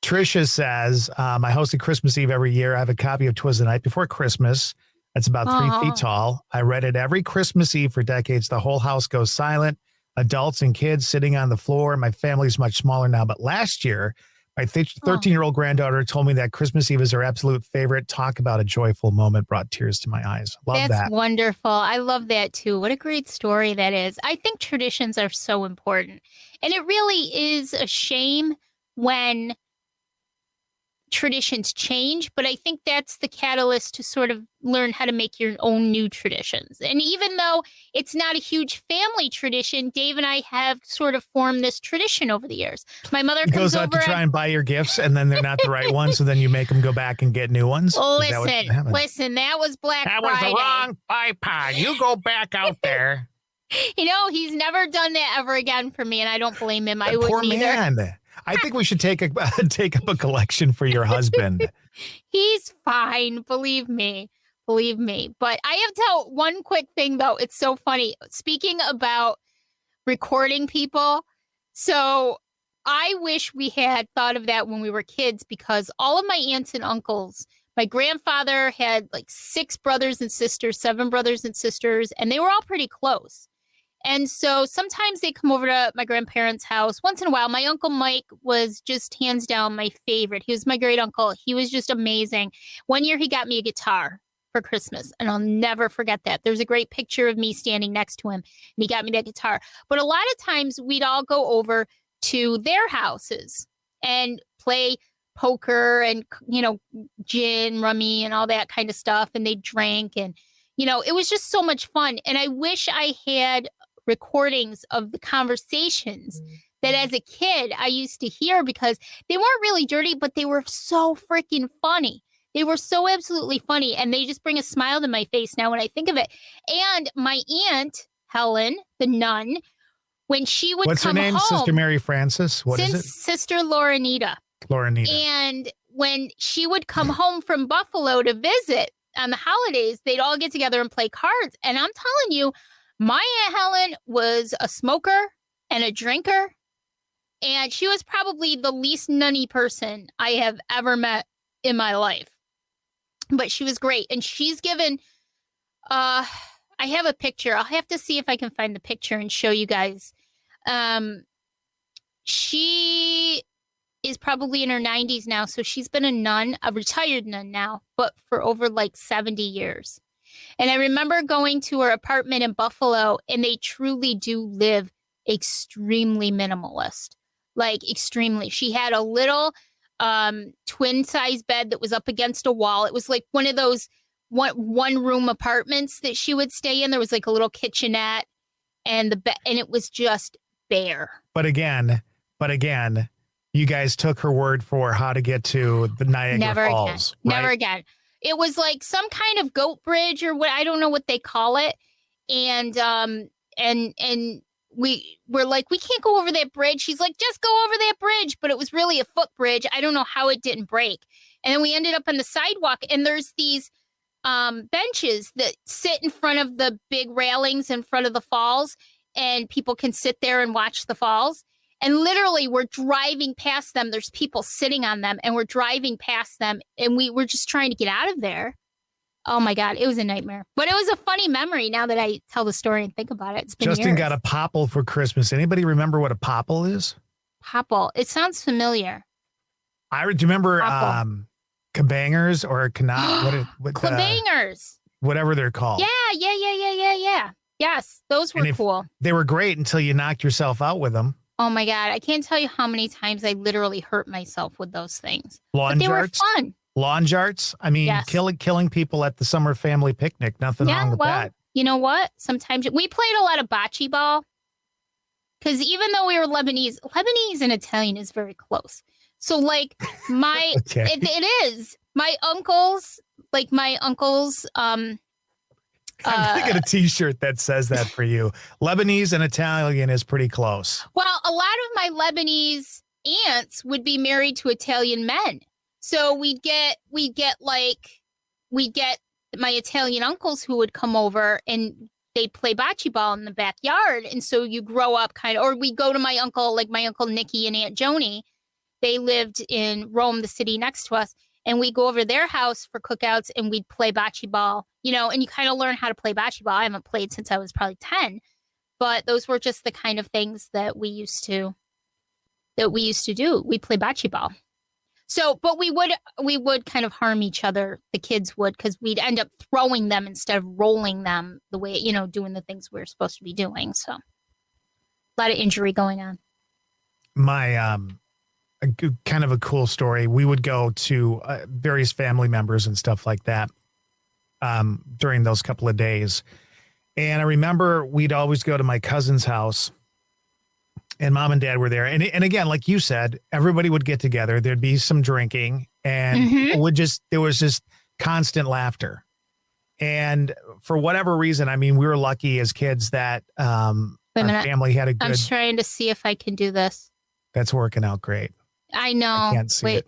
Trisha says, I host a Christmas Eve every year. I have a copy of 'Twas the Night Before Christmas. It's about 3 feet tall. I read it every Christmas Eve for decades. The whole house goes silent. Adults and kids sitting on the floor. My family's much smaller now. But last year, my 13-year-old granddaughter told me that Christmas Eve is her absolute favorite. Talk about a joyful moment, brought tears to my eyes. Love that. That's wonderful. I love that too. What a great story that is. I think traditions are so important. And it really is a shame when traditions change, but I think that's the catalyst to sort of learn how to make your own new traditions. And even though it's not a huge family tradition, Dave and I have sort of formed this tradition over the years. My mother goes out to try and buy your gifts, and then they're not the right ones, so then you make them go back and get new ones. Listen, that was Black Friday. That was the wrong iPod. You go back out there. He's never done that ever again for me, and I don't blame him. I wouldn't either. Man. I think we should take up a collection for your husband. He's fine. Believe me. But I have to tell one quick thing, though. It's so funny. Speaking about recording people. So I wish we had thought of that when we were kids, because all of my aunts and uncles, my grandfather had like 7 brothers and sisters, and they were all pretty close. And so sometimes they come over to my grandparents' house once in a while. My Uncle Mike was just hands down my favorite. He was my great uncle. He was just amazing. One year he got me a guitar for Christmas, and I'll never forget that. There's a great picture of me standing next to him, and he got me that guitar. But a lot of times we'd all go over to their houses and play poker and, gin, rummy, and all that kind of stuff. And they drank, and, it was just so much fun. And I wish I had recordings of the conversations that as a kid I used to hear, because they weren't really dirty, but they were so freaking funny. They were so absolutely funny, and they just bring a smile to my face now when I think of it. And my aunt, Helen, the nun, when she would What's come her name? home, Sister Mary Frances? What is it? Sister Laurenita. And when she would come home from Buffalo to visit on the holidays, they'd all get together and play cards. And I'm telling you, my Aunt Helen was a smoker and a drinker, and she was probably the least nunny person I have ever met in my life. But she was great. And she's given, I have a picture. I'll have to see if I can find the picture and show you guys. She is probably in her 90s now. So she's been a nun, a retired nun now, but for over like 70 years. And I remember going to her apartment in Buffalo, and they truly do live extremely minimalist, like extremely. She had a little twin size bed that was up against a wall. It was like one of those one room apartments that she would stay in. There was like a little kitchenette and the bed, and it was just bare. But again, you guys took her word for how to get to the Niagara Falls. Never again. It was like some kind of goat bridge or what, I don't know what they call it. And we were like, we can't go over that bridge. She's like, just go over that bridge. But it was really a footbridge. I don't know how it didn't break. And then we ended up on the sidewalk, and there's these benches that sit in front of the big railings in front of the falls, and people can sit there and watch the falls. And literally, we're driving past them. There's people sitting on them, and we're driving past them, and we were just trying to get out of there. Oh, my God. It was a nightmare. But it was a funny memory now that I tell the story and think about it. It's been Justin years. got a popple for Christmas. Anybody remember what a popple is? Popple. It sounds familiar. Do you remember kabangers or kabangers? Whatever they're called. Yeah. Yes, those were cool. They were great until you knocked yourself out with them. Oh, my God. I can't tell you how many times I literally hurt myself with those things. Lawn but they jarts? were fun. Lawn jarts? I mean, yes. killing people at the summer family picnic. Nothing wrong with that. You know what? Sometimes we played a lot of bocce ball. Because even though we were Lebanese and Italian is very close. So, like, it is. My uncles. I'm going to get a T-shirt that says that for you. Lebanese and Italian is pretty close. Well, a lot of my Lebanese aunts would be married to Italian men. So we'd get my Italian uncles who would come over, and they'd play bocce ball in the backyard. And so you grow up or we go to my uncle Nicky and Aunt Joni. They lived in Rome, the city next to us. And we go over to their house for cookouts, and we'd play bocce ball, and you kind of learn how to play bocce ball. I haven't played since I was probably 10, but those were just the kind of things that we used to do. We'd play bocce ball. So, but we would kind of harm each other. The kids would, because we'd end up throwing them instead of rolling them the way, doing the things we were supposed to be doing. So a lot of injury going on. kind of a cool story. We would go to various family members and stuff like that during those couple of days. And I remember we'd always go to my cousin's house, and mom and dad were there. And again, like you said, everybody would get together. There'd be some drinking, and people there was just constant laughter. And for whatever reason, I mean, we were lucky as kids that our family had a good. I'm trying to see if I can do this. That's working out great. I know. I can't see it.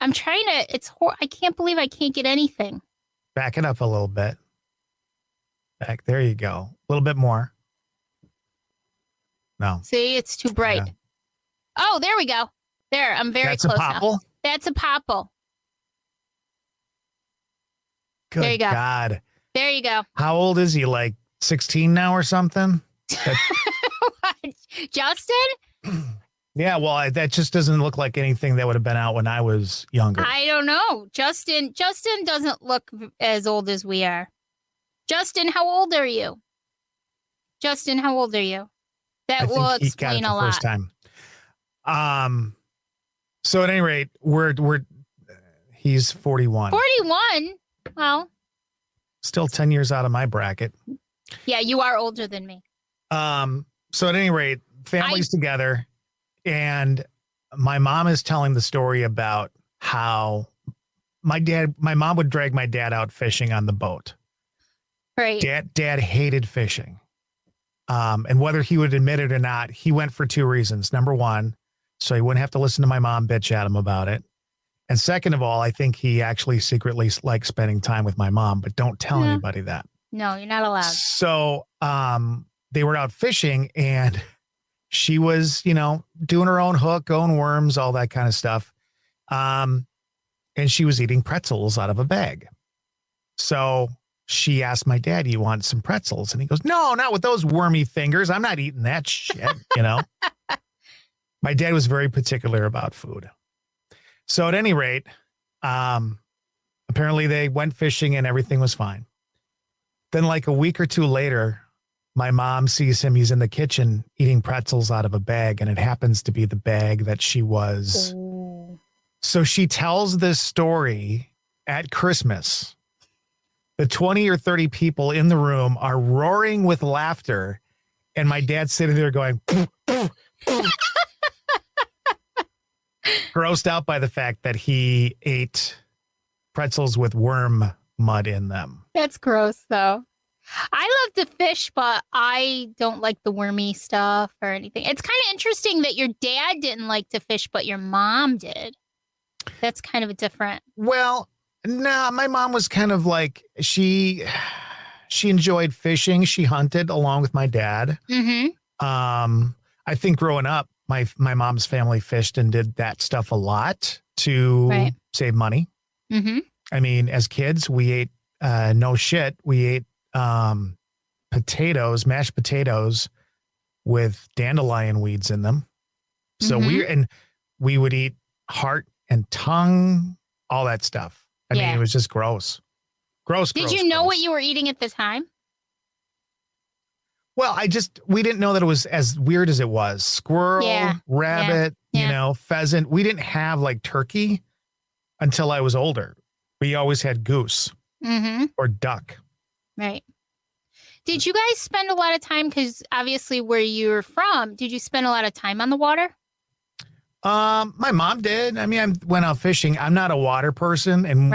I'm trying to. I can't believe I can't get anything. Back it up a little bit. Back. There you go. A little bit more. No. See, it's too bright. Yeah. Oh, there we go. There, I'm very close now. That's a popple. Good there you go. God. There you go. How old is he? Like 16 now or something? Justin? Yeah, well, that just doesn't look like anything that would have been out when I was younger. I don't know. Justin doesn't look as old as we are. Justin, how old are you? Justin, how old are you? That will explain a lot. First time. So at any rate, he's 41. 41? Well, still 10 years out of my bracket. Yeah, you are older than me. So at any rate, family's together, and my mom is telling the story about how my mom would drag my dad out fishing on the boat. Right. Dad hated fishing. And whether he would admit it or not, he went for two reasons. Number one, so he wouldn't have to listen to my mom bitch at him about it. And second of all, I think he actually secretly likes spending time with my mom, but don't tell anybody that. No, you're not allowed. So they were out fishing, and she was, doing her own hook, own worms, all that kind of stuff. And she was eating pretzels out of a bag. So she asked my dad, "You want some pretzels?" And he goes, "No, not with those wormy fingers. I'm not eating that shit." My dad was very particular about food. So at any rate, apparently they went fishing and everything was fine. Then like a week or two later, my mom sees him. He's in the kitchen eating pretzels out of a bag, and it happens to be the bag that she was. Ooh. So she tells this story at Christmas. The 20 or 30 people in the room are roaring with laughter, and my dad's sitting there going, grossed out by the fact that he ate pretzels with worm mud in them. That's gross, though. I love to fish, but I don't like the wormy stuff or anything. It's kind of interesting that your dad didn't like to fish, but your mom did. That's kind of a different. Well, no, my mom was kind of like, she enjoyed fishing. She hunted along with my dad. Mm-hmm. I think growing up, my mom's family fished and did that stuff a lot to save money. Mm-hmm. I mean, as kids, we ate, we ate potatoes, mashed potatoes with dandelion weeds in them. So we would eat heart and tongue, all that stuff. I mean, it was just gross. Did you know what you were eating at the time? Well, we didn't know that it was as weird as it was. Squirrel, rabbit, pheasant. We didn't have like turkey until I was older. We always had goose or duck. Right. Did you guys spend a lot of time, because obviously where you're from, did you spend a lot of time on the water? My mom did. I mean, I went out fishing. I'm not a water person, and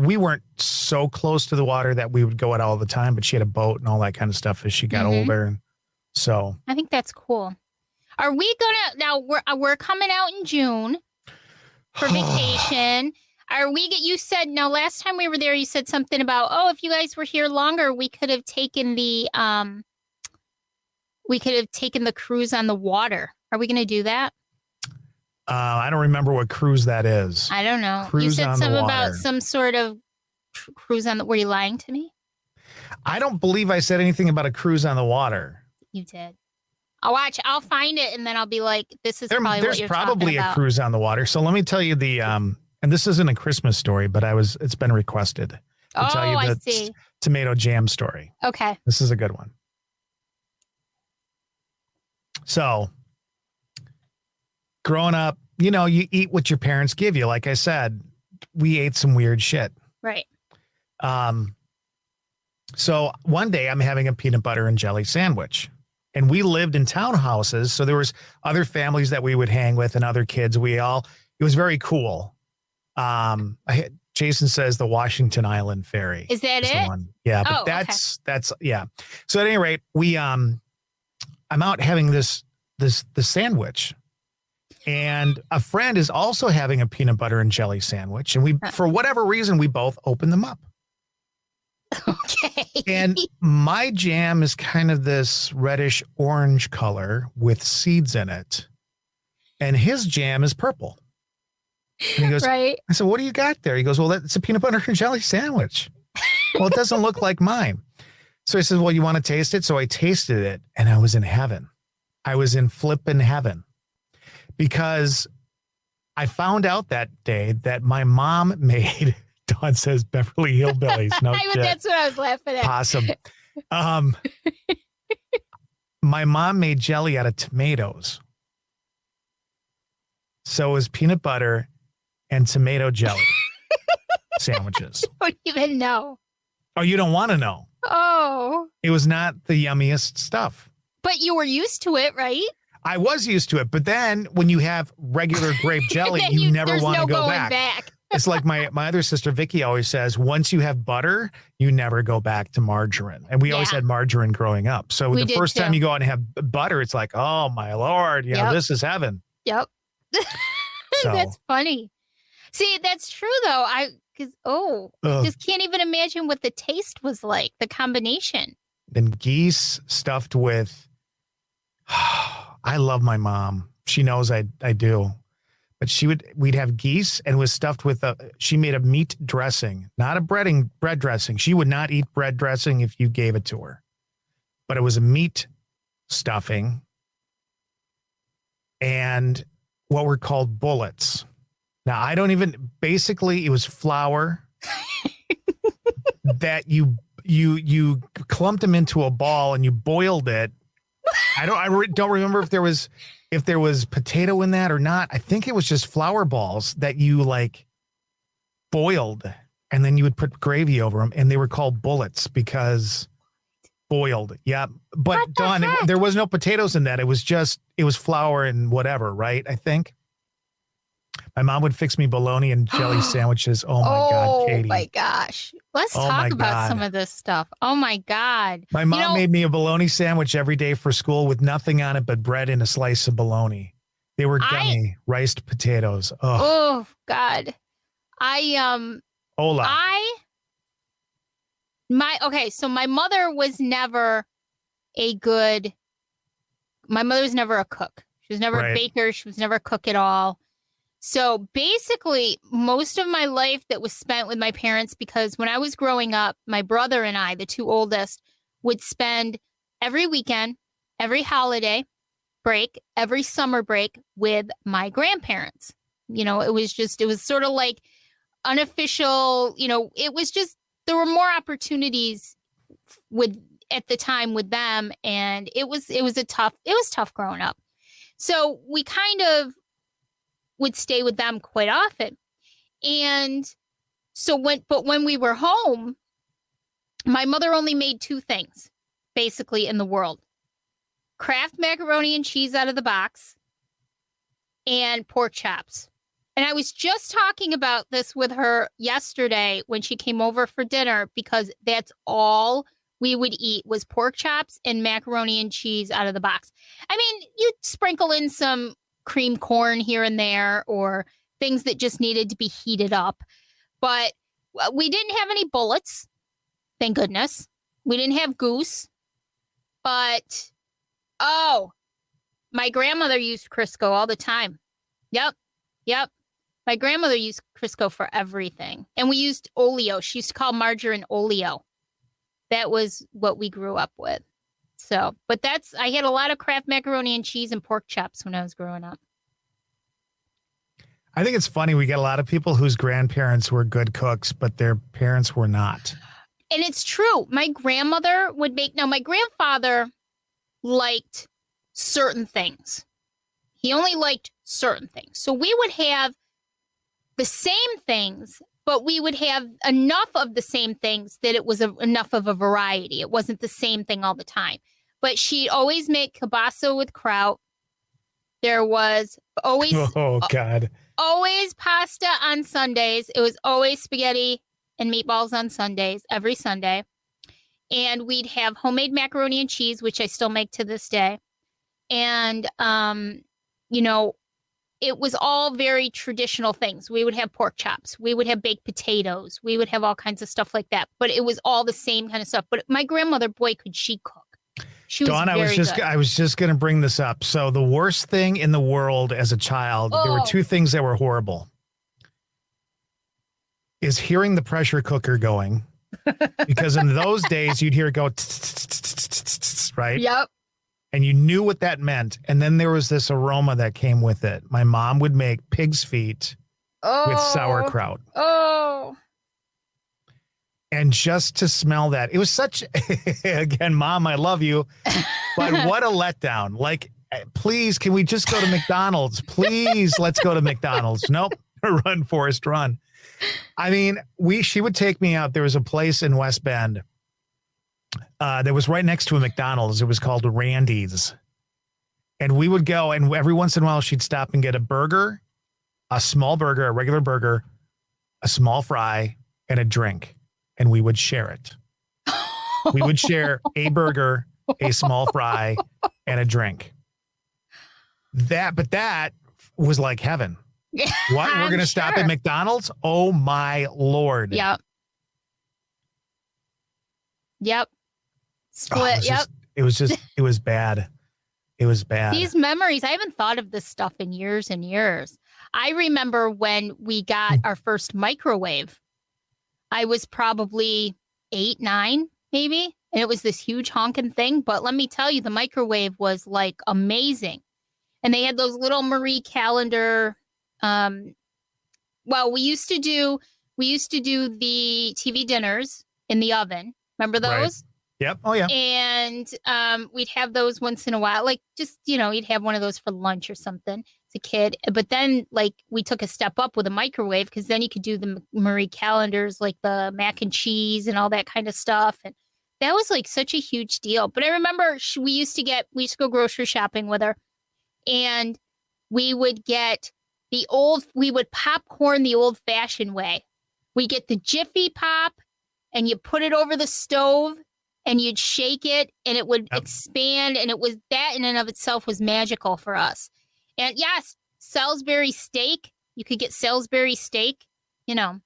we weren't so close to the water that we would go out all the time, but she had a boat and all that kind of stuff as she got older. So I think that's cool. Are we gonna, now we're coming out in June for vacation. You said, now last time we were there, you said something about, if you guys were here longer, we could have taken the cruise on the water. Are we going to do that? I don't remember what cruise that is. I don't know. Cruise you said on something the about water. some sort of cruise on the, were you lying to me? I don't believe I said anything about a cruise on the water. You did. I'll find it, and then I'll be like, this is probably what you're talking about. There's probably a cruise on the water. So let me tell you and this isn't a Christmas story, but it's been requested. I'll tell you the I see. Tomato jam story. Okay. This is a good one. So growing up, you know, you eat what your parents give you. Like I said, we ate some weird shit. Right. So one day I'm having a peanut butter and jelly sandwich, and we lived in townhouses. So there was other families that we would hang with and other kids. It was very cool. Jason says the Washington Island Ferry. Is that it? One. Yeah, but that's yeah. So at any rate, I'm out having the sandwich, and a friend is also having a peanut butter and jelly sandwich, and for whatever reason, we both opened them up. Okay. And my jam is kind of this reddish orange color with seeds in it, and his jam is purple. And he goes, right. I said, what do you got there? He goes, well, it's a peanut butter and jelly sandwich. Well, it doesn't look like mine. So he says, well, you want to taste it? So I tasted it, and I was in heaven. I was in flippin' heaven, because I found out that day that my mom made, Dawn says, Beverly Hillbillies. No shit. That's what I was laughing at. Possum. My mom made jelly out of tomatoes. So it was peanut butter and tomato jelly sandwiches. I don't even know. Oh, you don't want to know? Oh. It was not the yummiest stuff. But you were used to it, right? I was used to it. But then when you have regular grape jelly, you never want to go back. It's like my other sister, Vicki, always says, once you have butter, you never go back to margarine. And we always had margarine growing up. So the first time you go out and have butter, it's like, oh, my Lord, you know, this is heaven. Yep. So. That's funny. See, that's true, though. Just can't even imagine what the taste was like, the combination. Then geese stuffed with, I love my mom. She knows I do. But we'd have geese, and it was stuffed with she made a meat dressing, not a bread dressing. She would not eat bread dressing if you gave it to her. But it was a meat stuffing and what were called bullets. Now, basically it was flour that you clumped them into a ball and you boiled it. I don't remember if there was potato in that or not. I think it was just flour balls that you like boiled, and then you would put gravy over them, and they were called bullets because boiled. Yeah. But Dawn, there was no potatoes in that. It was flour and whatever, right? I think. My mom would fix me bologna and jelly sandwiches. Oh, my God, Katie. Oh, my gosh. Let's talk about some of this stuff. Oh, my God. My mom made me a bologna sandwich every day for school with nothing on it but bread and a slice of bologna. They were gummy, riced potatoes. Oh, God. So my mother was never a cook. She was never a baker. She was never a cook at all. So basically, most of my life that was spent with my parents, because when I was growing up, my brother and I, the two oldest, would spend every weekend, every holiday break, every summer break with my grandparents. You know, it was sort of like unofficial, you know, it was just, there were more opportunities at the time with them. And it was tough growing up. So we kind of would stay with them quite often. And so when we were home, my mother only made two things basically in the world: Kraft macaroni and cheese out of the box and pork chops. And I was just talking about this with her yesterday when she came over for dinner, because that's all we would eat was pork chops and macaroni and cheese out of the box. I mean, you'd sprinkle in some cream corn here and there, or things that just needed to be heated up. But we didn't have any bullets, thank goodness. We didn't have goose. But, my grandmother used Crisco all the time. Yep. My grandmother used Crisco for everything. And we used oleo. She used to call margarine oleo. That was what we grew up with. So, but I had a lot of Kraft macaroni and cheese and pork chops when I was growing up. I think it's funny. We get a lot of people whose grandparents were good cooks, but their parents were not. And it's true. My grandmother would my grandfather liked certain things. He only liked certain things. So we would have the same things, but we would have enough of the same things that it was enough of a variety. It wasn't the same thing all the time. But she'd always make kielbasa with kraut. There was always God, always pasta on Sundays. It was always spaghetti and meatballs on Sundays, every Sunday. And we'd have homemade macaroni and cheese, which I still make to this day. And, you know, it was all very traditional things. We would have pork chops. We would have baked potatoes. We would have all kinds of stuff like that. But it was all the same kind of stuff. But my grandmother, boy, could she cook. She was Dawn, I was just going to bring this up. So the worst thing in the world as a child, there were two things that were horrible. Is hearing the pressure cooker going. Because in those days, you'd hear it go, right? Yep. And you knew what that meant. And then there was this aroma that came with it. My mom would make pig's feet with sauerkraut. Oh. And just to smell that, it was such, again, Mom, I love you, but what a letdown. Like, please, can we just go to McDonald's? Please, let's go to McDonald's. Nope. Run, Forrest, run. I mean, she would take me out. There was a place in West Bend that was right next to a McDonald's. It was called Randy's. And we would go, and every once in a while, she'd stop and get a burger, a small burger, a regular burger, a small fry, and a drink. And we would share it. We would share a burger, a small fry, and a drink. But that was like heaven. What? We're going to stop at McDonald's? Oh, my Lord. Yep. Split. It was bad. It was bad. These memories, I haven't thought of this stuff in years and years. I remember when we got our first microwave. I was probably 8, 9, maybe. And it was this huge honking thing. But let me tell you, the microwave was like amazing. And they had those little Marie Callender. Well, we used to do the TV dinners in the oven. Remember those? Right. Yep. Oh, yeah. And we'd have those once in a while. Like, just, you'd have one of those for lunch or something as a kid. But then, like, we took a step up with a microwave because then you could do the Marie Callender's, like the mac and cheese and all that kind of stuff. And that was, like, such a huge deal. But I remember we used to go grocery shopping with her. And we would get we would popcorn the old-fashioned way. We get the Jiffy Pop, and you put it over the stove, and you'd shake it, and it would expand, and it was that in and of itself was magical for us. And yes, Salisbury steak. You could get Salisbury steak. The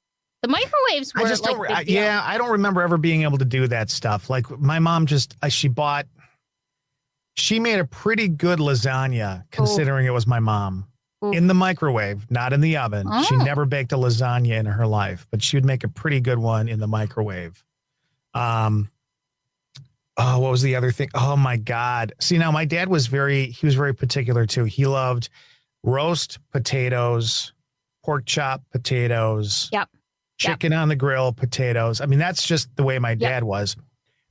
microwaves were I don't remember ever being able to do that stuff. Like my mom she made a pretty good lasagna considering it was my mom. In the microwave, not in the oven. Oh. She never baked a lasagna in her life, but she would make a pretty good one in the microwave. What was the other thing? Oh my God. See, now my dad was very particular too. He loved roast potatoes, pork chop potatoes, chicken on the grill potatoes. I mean, that's just the way my dad was.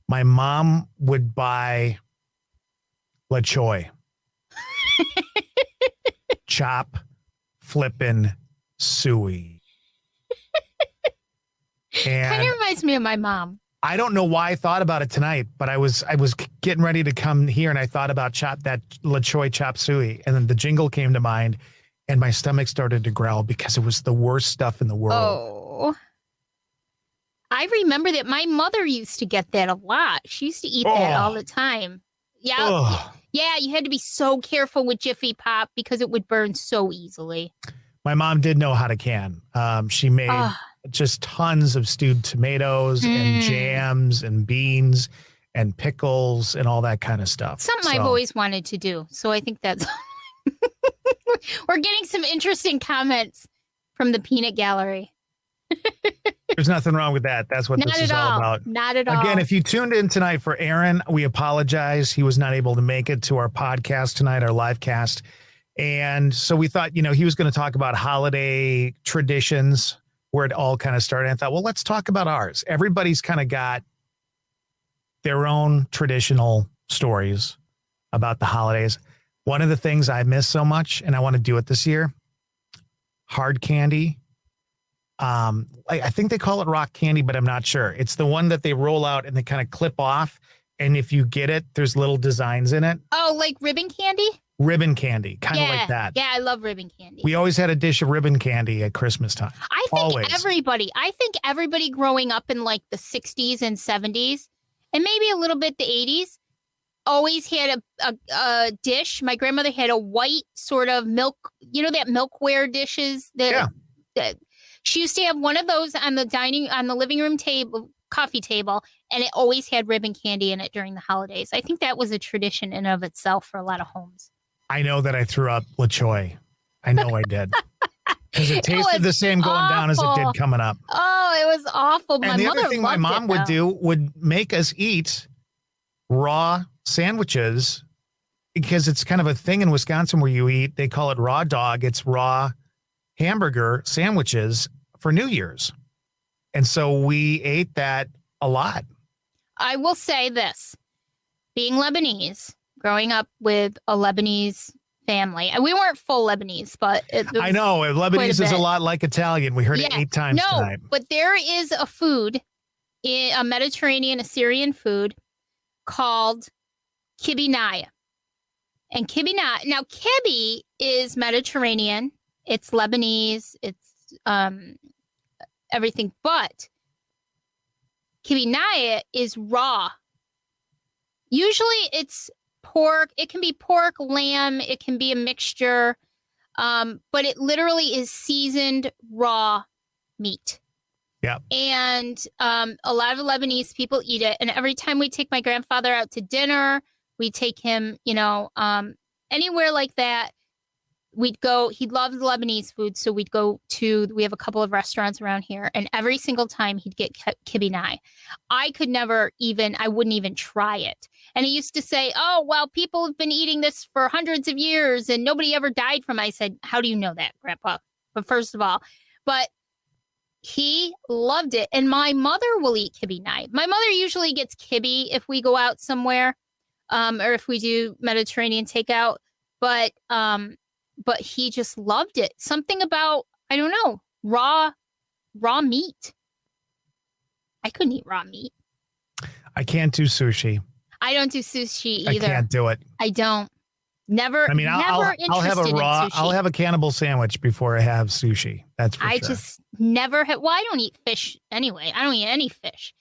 My mom would buy La Choy. Chop, flippin', suey. Kind of reminds me of my mom. I don't know why I thought about it tonight, but I was getting ready to come here and I thought about that La Choy chop suey, and then the jingle came to mind, and my stomach started to growl because it was the worst stuff in the world. Oh, I remember that my mother used to get that a lot. She used to eat that all the time. Yeah. Oh. Yeah, you had to be so careful with Jiffy Pop because it would burn so easily. My mom did know how to can. She made just tons of stewed tomatoes and jams and beans and pickles and all that kind of stuff. Something I've always wanted to do. So I think that's... We're getting some interesting comments from the peanut gallery. There's nothing wrong with that. That's what this is all about. Not at all. Again, if you tuned in tonight for Aaron, we apologize. He was not able to make it to our podcast tonight, our live cast. And so we thought, he was going to talk about holiday traditions, where it all kind of started. I thought, well, let's talk about ours. Everybody's kind of got their own traditional stories about the holidays. One of the things I miss so much, and I want to do it this year, hard candy. I think they call it rock candy, but I'm not sure. It's the one that they roll out and they kind of clip off. And if you get it, there's little designs in it. Oh, like ribbon candy? Ribbon candy, kind of like that. Yeah, I love ribbon candy. We always had a dish of ribbon candy at Christmas time. I think everybody growing up in like the 60s and 70s, and maybe a little bit the 80s, always had a dish. My grandmother had a white sort of milk, that milkware dishes that she used to have one of those on the living room table, coffee table, and it always had ribbon candy in it during the holidays. I think that was a tradition in of itself for a lot of homes. I know that I threw up LaChoy. I know I did. Because it tasted the same going down as it did coming up. Oh, it was awful. And the other thing my mom would do would make us eat raw sandwiches, because it's kind of a thing in Wisconsin where you eat, they call it raw dog. It's raw hamburger sandwiches for New Year's. And so we ate that a lot. I will say this, being Lebanese, growing up with a Lebanese family, and we weren't full Lebanese, but I know Lebanese is a lot like Italian. We heard it 8 times tonight. But there is a food, a Mediterranean Assyrian food called kibinaya. And kibinaya, now kibi is Mediterranean, it's Lebanese, it's everything, but kibinaya is raw. Usually it's pork. It can be pork, lamb. It can be a mixture. But it literally is seasoned raw meat. Yeah. And a lot of Lebanese people eat it. And every time we take my grandfather out to dinner, we take him, anywhere like that. We'd go, he loves Lebanese food. So we have a couple of restaurants around here. And every single time he'd get kibinaya. I wouldn't even try it. And he used to say, oh, well, people have been eating this for hundreds of years and nobody ever died from it. I said, how do you know that, Grandpa? But first of all, he loved it. And my mother will eat kibinaya. My mother usually gets kibi if we go out somewhere, or if we do Mediterranean takeout. But he just loved it. Something about, I don't know, raw meat. I couldn't eat raw meat. I can't do sushi. I don't do sushi either. I can't do it. I don't. Never. I mean, I'll have a raw. I'll have a cannibal sandwich before I have sushi. That's for sure. I just never have. Well, I don't eat fish anyway. I don't eat any fish.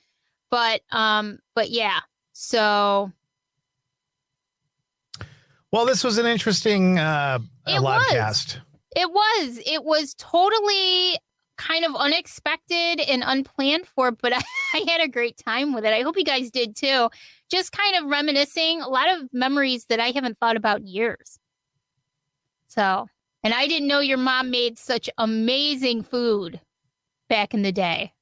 But yeah. So. Well, this was an interesting podcast. It was totally kind of unexpected and unplanned for, but I had a great time with it. I hope you guys did too. Just kind of reminiscing a lot of memories that I haven't thought about in years. So, and I didn't know your mom made such amazing food back in the day.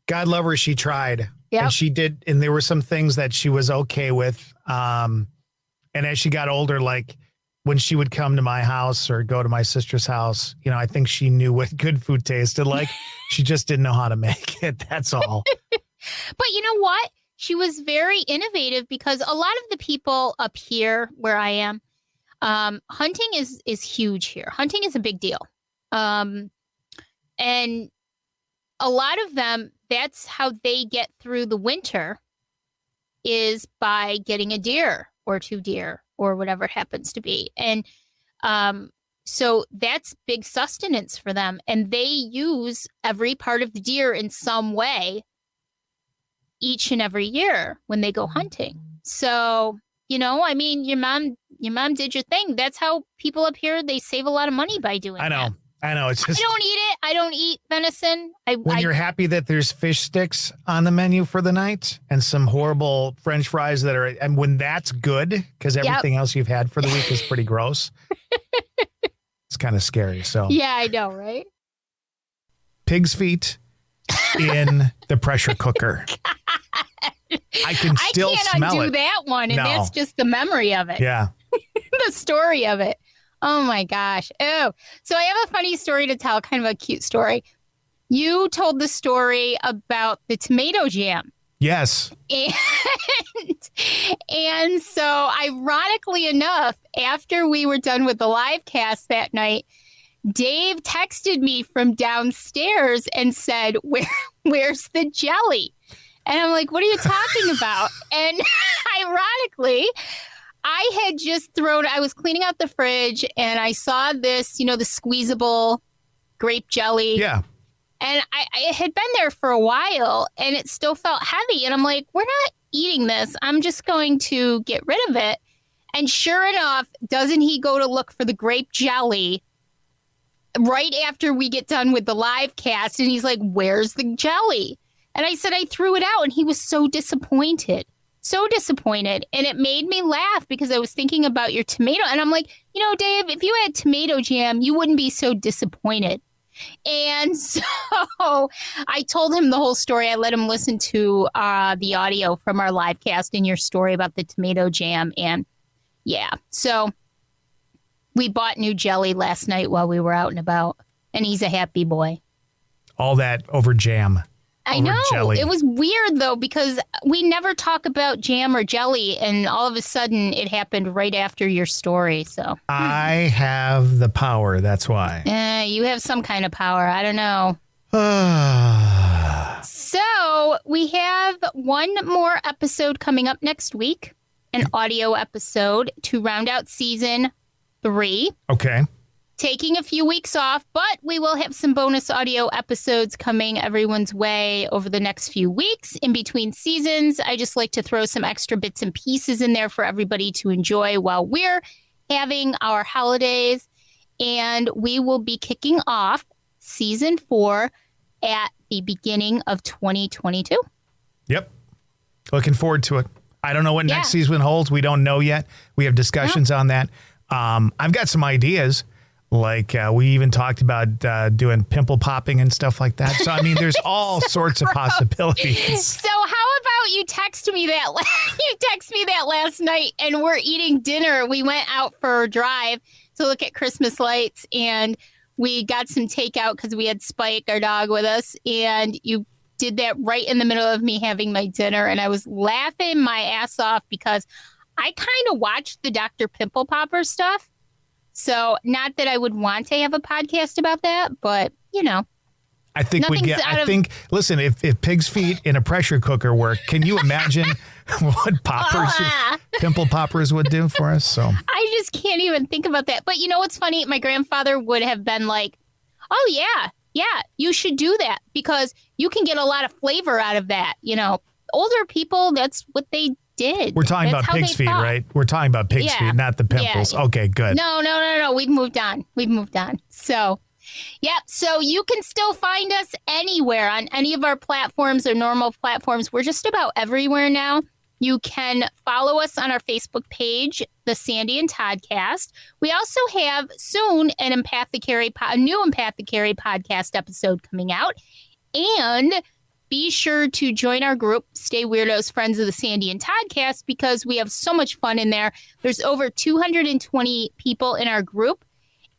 God love her. She tried. Yeah. And she did. And there were some things that she was okay with. And as she got older, like when she would come to my house or go to my sister's house, I think she knew what good food tasted like. She just didn't know how to make it. That's all. But you know what? She was very innovative because a lot of the people up here where I am, hunting is huge here. Hunting is a big deal. And a lot of them, that's how they get through the winter, is by getting a deer or 2 deer or whatever it happens to be. And so that's big sustenance for them. And they use every part of the deer in some way each and every year when they go hunting. So, I mean, your mom did your thing. That's how people up here, they save a lot of money by doing that. I know. It's just, I don't eat it. I don't eat venison. When you're happy that there's fish sticks on the menu for the night and some horrible French fries and when that's good, because everything else you've had for the week is pretty gross. It's kind of scary. So yeah, I know, right? Pig's feet in the pressure cooker. I can still smell it. I can't undo that one, and that's just the memory of it. Yeah. The story of it. Oh my gosh. Oh, so I have a funny story to tell, kind of a cute story. You told the story about the tomato jam Yes. And so, ironically enough, after we were done with the live cast that night, Dave texted me from downstairs and said, where's the jelly? And I'm like, what are you talking about? And ironically, I was cleaning out the fridge and I saw this, the squeezable grape jelly. Yeah. And I had been there for a while and it still felt heavy. And I'm like, we're not eating this. I'm just going to get rid of it. And sure enough, doesn't he go to look for the grape jelly right after we get done with the live cast? And he's like, where's the jelly? And I said, I threw it out. And he was so disappointed. So disappointed. And it made me laugh because I was thinking about your tomato. And I'm like, Dave, if you had tomato jam, you wouldn't be so disappointed. And so I told him the whole story. I let him listen to the audio from our live cast and your story about the tomato jam. And yeah, so we bought new jelly last night while we were out and about. And he's a happy boy. All that over jam. I know. Jelly. It was weird, though, because we never talk about jam or jelly. And all of a sudden, it happened right after your story. So I have the power. That's why. You have some kind of power. I don't know. So we have one more episode coming up next week, an audio episode to round out season 3. Okay. Taking a few weeks off, but we will have some bonus audio episodes coming everyone's way over the next few weeks in between seasons. I just like to throw some extra bits and pieces in there for everybody to enjoy while we're having our holidays. And we will be kicking off season 4 at the beginning of 2022. Yep. Looking forward to it. I don't know what next season holds. We don't know yet. We have discussions on that. I've got some ideas. Like we even talked about doing pimple popping and stuff like that. So, I mean, there's all sorts of possibilities. So how about you text me that last night and we're eating dinner. We went out for a drive to look at Christmas lights and we got some takeout because we had Spike, our dog, with us. And you did that right in the middle of me having my dinner. And I was laughing my ass off because I kind of watched the Dr. Pimple Popper stuff. So not that I would want to have a podcast about that, but, I think listen, if pig's feet in a pressure cooker work, can you imagine what pimple poppers would do for us? So I just can't even think about that. But you know what's funny? My grandfather would have been like, oh, yeah, you should do that because you can get a lot of flavor out of that. Older people, that's what they did. We're talking about pig's feet, right? We're talking about pig's feet, not the pimples. Yeah. Okay, good. No. We've moved on. So, so you can still find us anywhere on any of our platforms or normal platforms. We're just about everywhere now. You can follow us on our Facebook page, the Sandy and Toddcast. We also have soon a new Empathic Carry podcast episode coming out. And be sure to join our group, Stay Weirdos Friends of the Sandy and Toddcast, because we have so much fun in there. There's over 220 people in our group,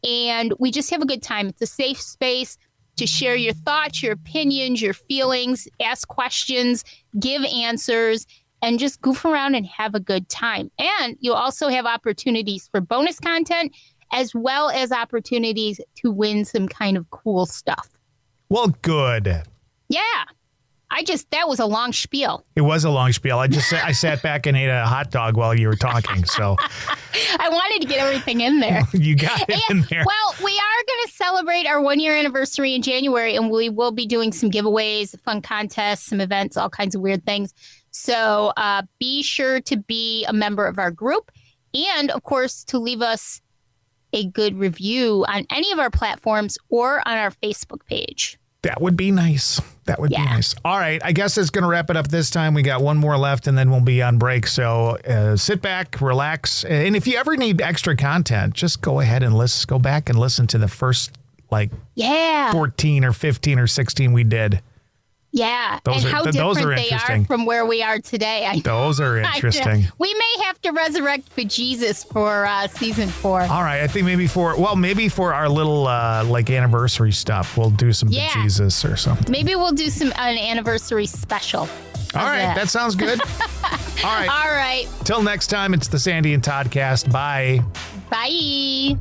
and we just have a good time. It's a safe space to share your thoughts, your opinions, your feelings, ask questions, give answers, and just goof around and have a good time. And you'll also have opportunities for bonus content, as well as opportunities to win some kind of cool stuff. Well, good. Yeah. That was a long spiel. It was a long spiel. I sat back and ate a hot dog while you were talking. So I wanted to get everything in there. You got it in there. Well, we are going to celebrate our 1-year anniversary in January, and we will be doing some giveaways, fun contests, some events, all kinds of weird things. So be sure to be a member of our group and, of course, to leave us a good review on any of our platforms or on our Facebook page. That would be nice. That would be nice. All right. I guess that's going to wrap it up this time. We got one more left and then we'll be on break. So sit back, relax. And if you ever need extra content, just go ahead and go back and listen to the first 14 or 15 or 16 we did. Yeah. How different they are from where we are today. Those are interesting. We may have to resurrect bejesus for season 4. All right. I think maybe for our little anniversary stuff, we'll do some bejesus or something. Maybe we'll do an anniversary special. All right, that sounds good. All right. All right. Till next time, it's the Sandy and Toddcast. Bye. Bye.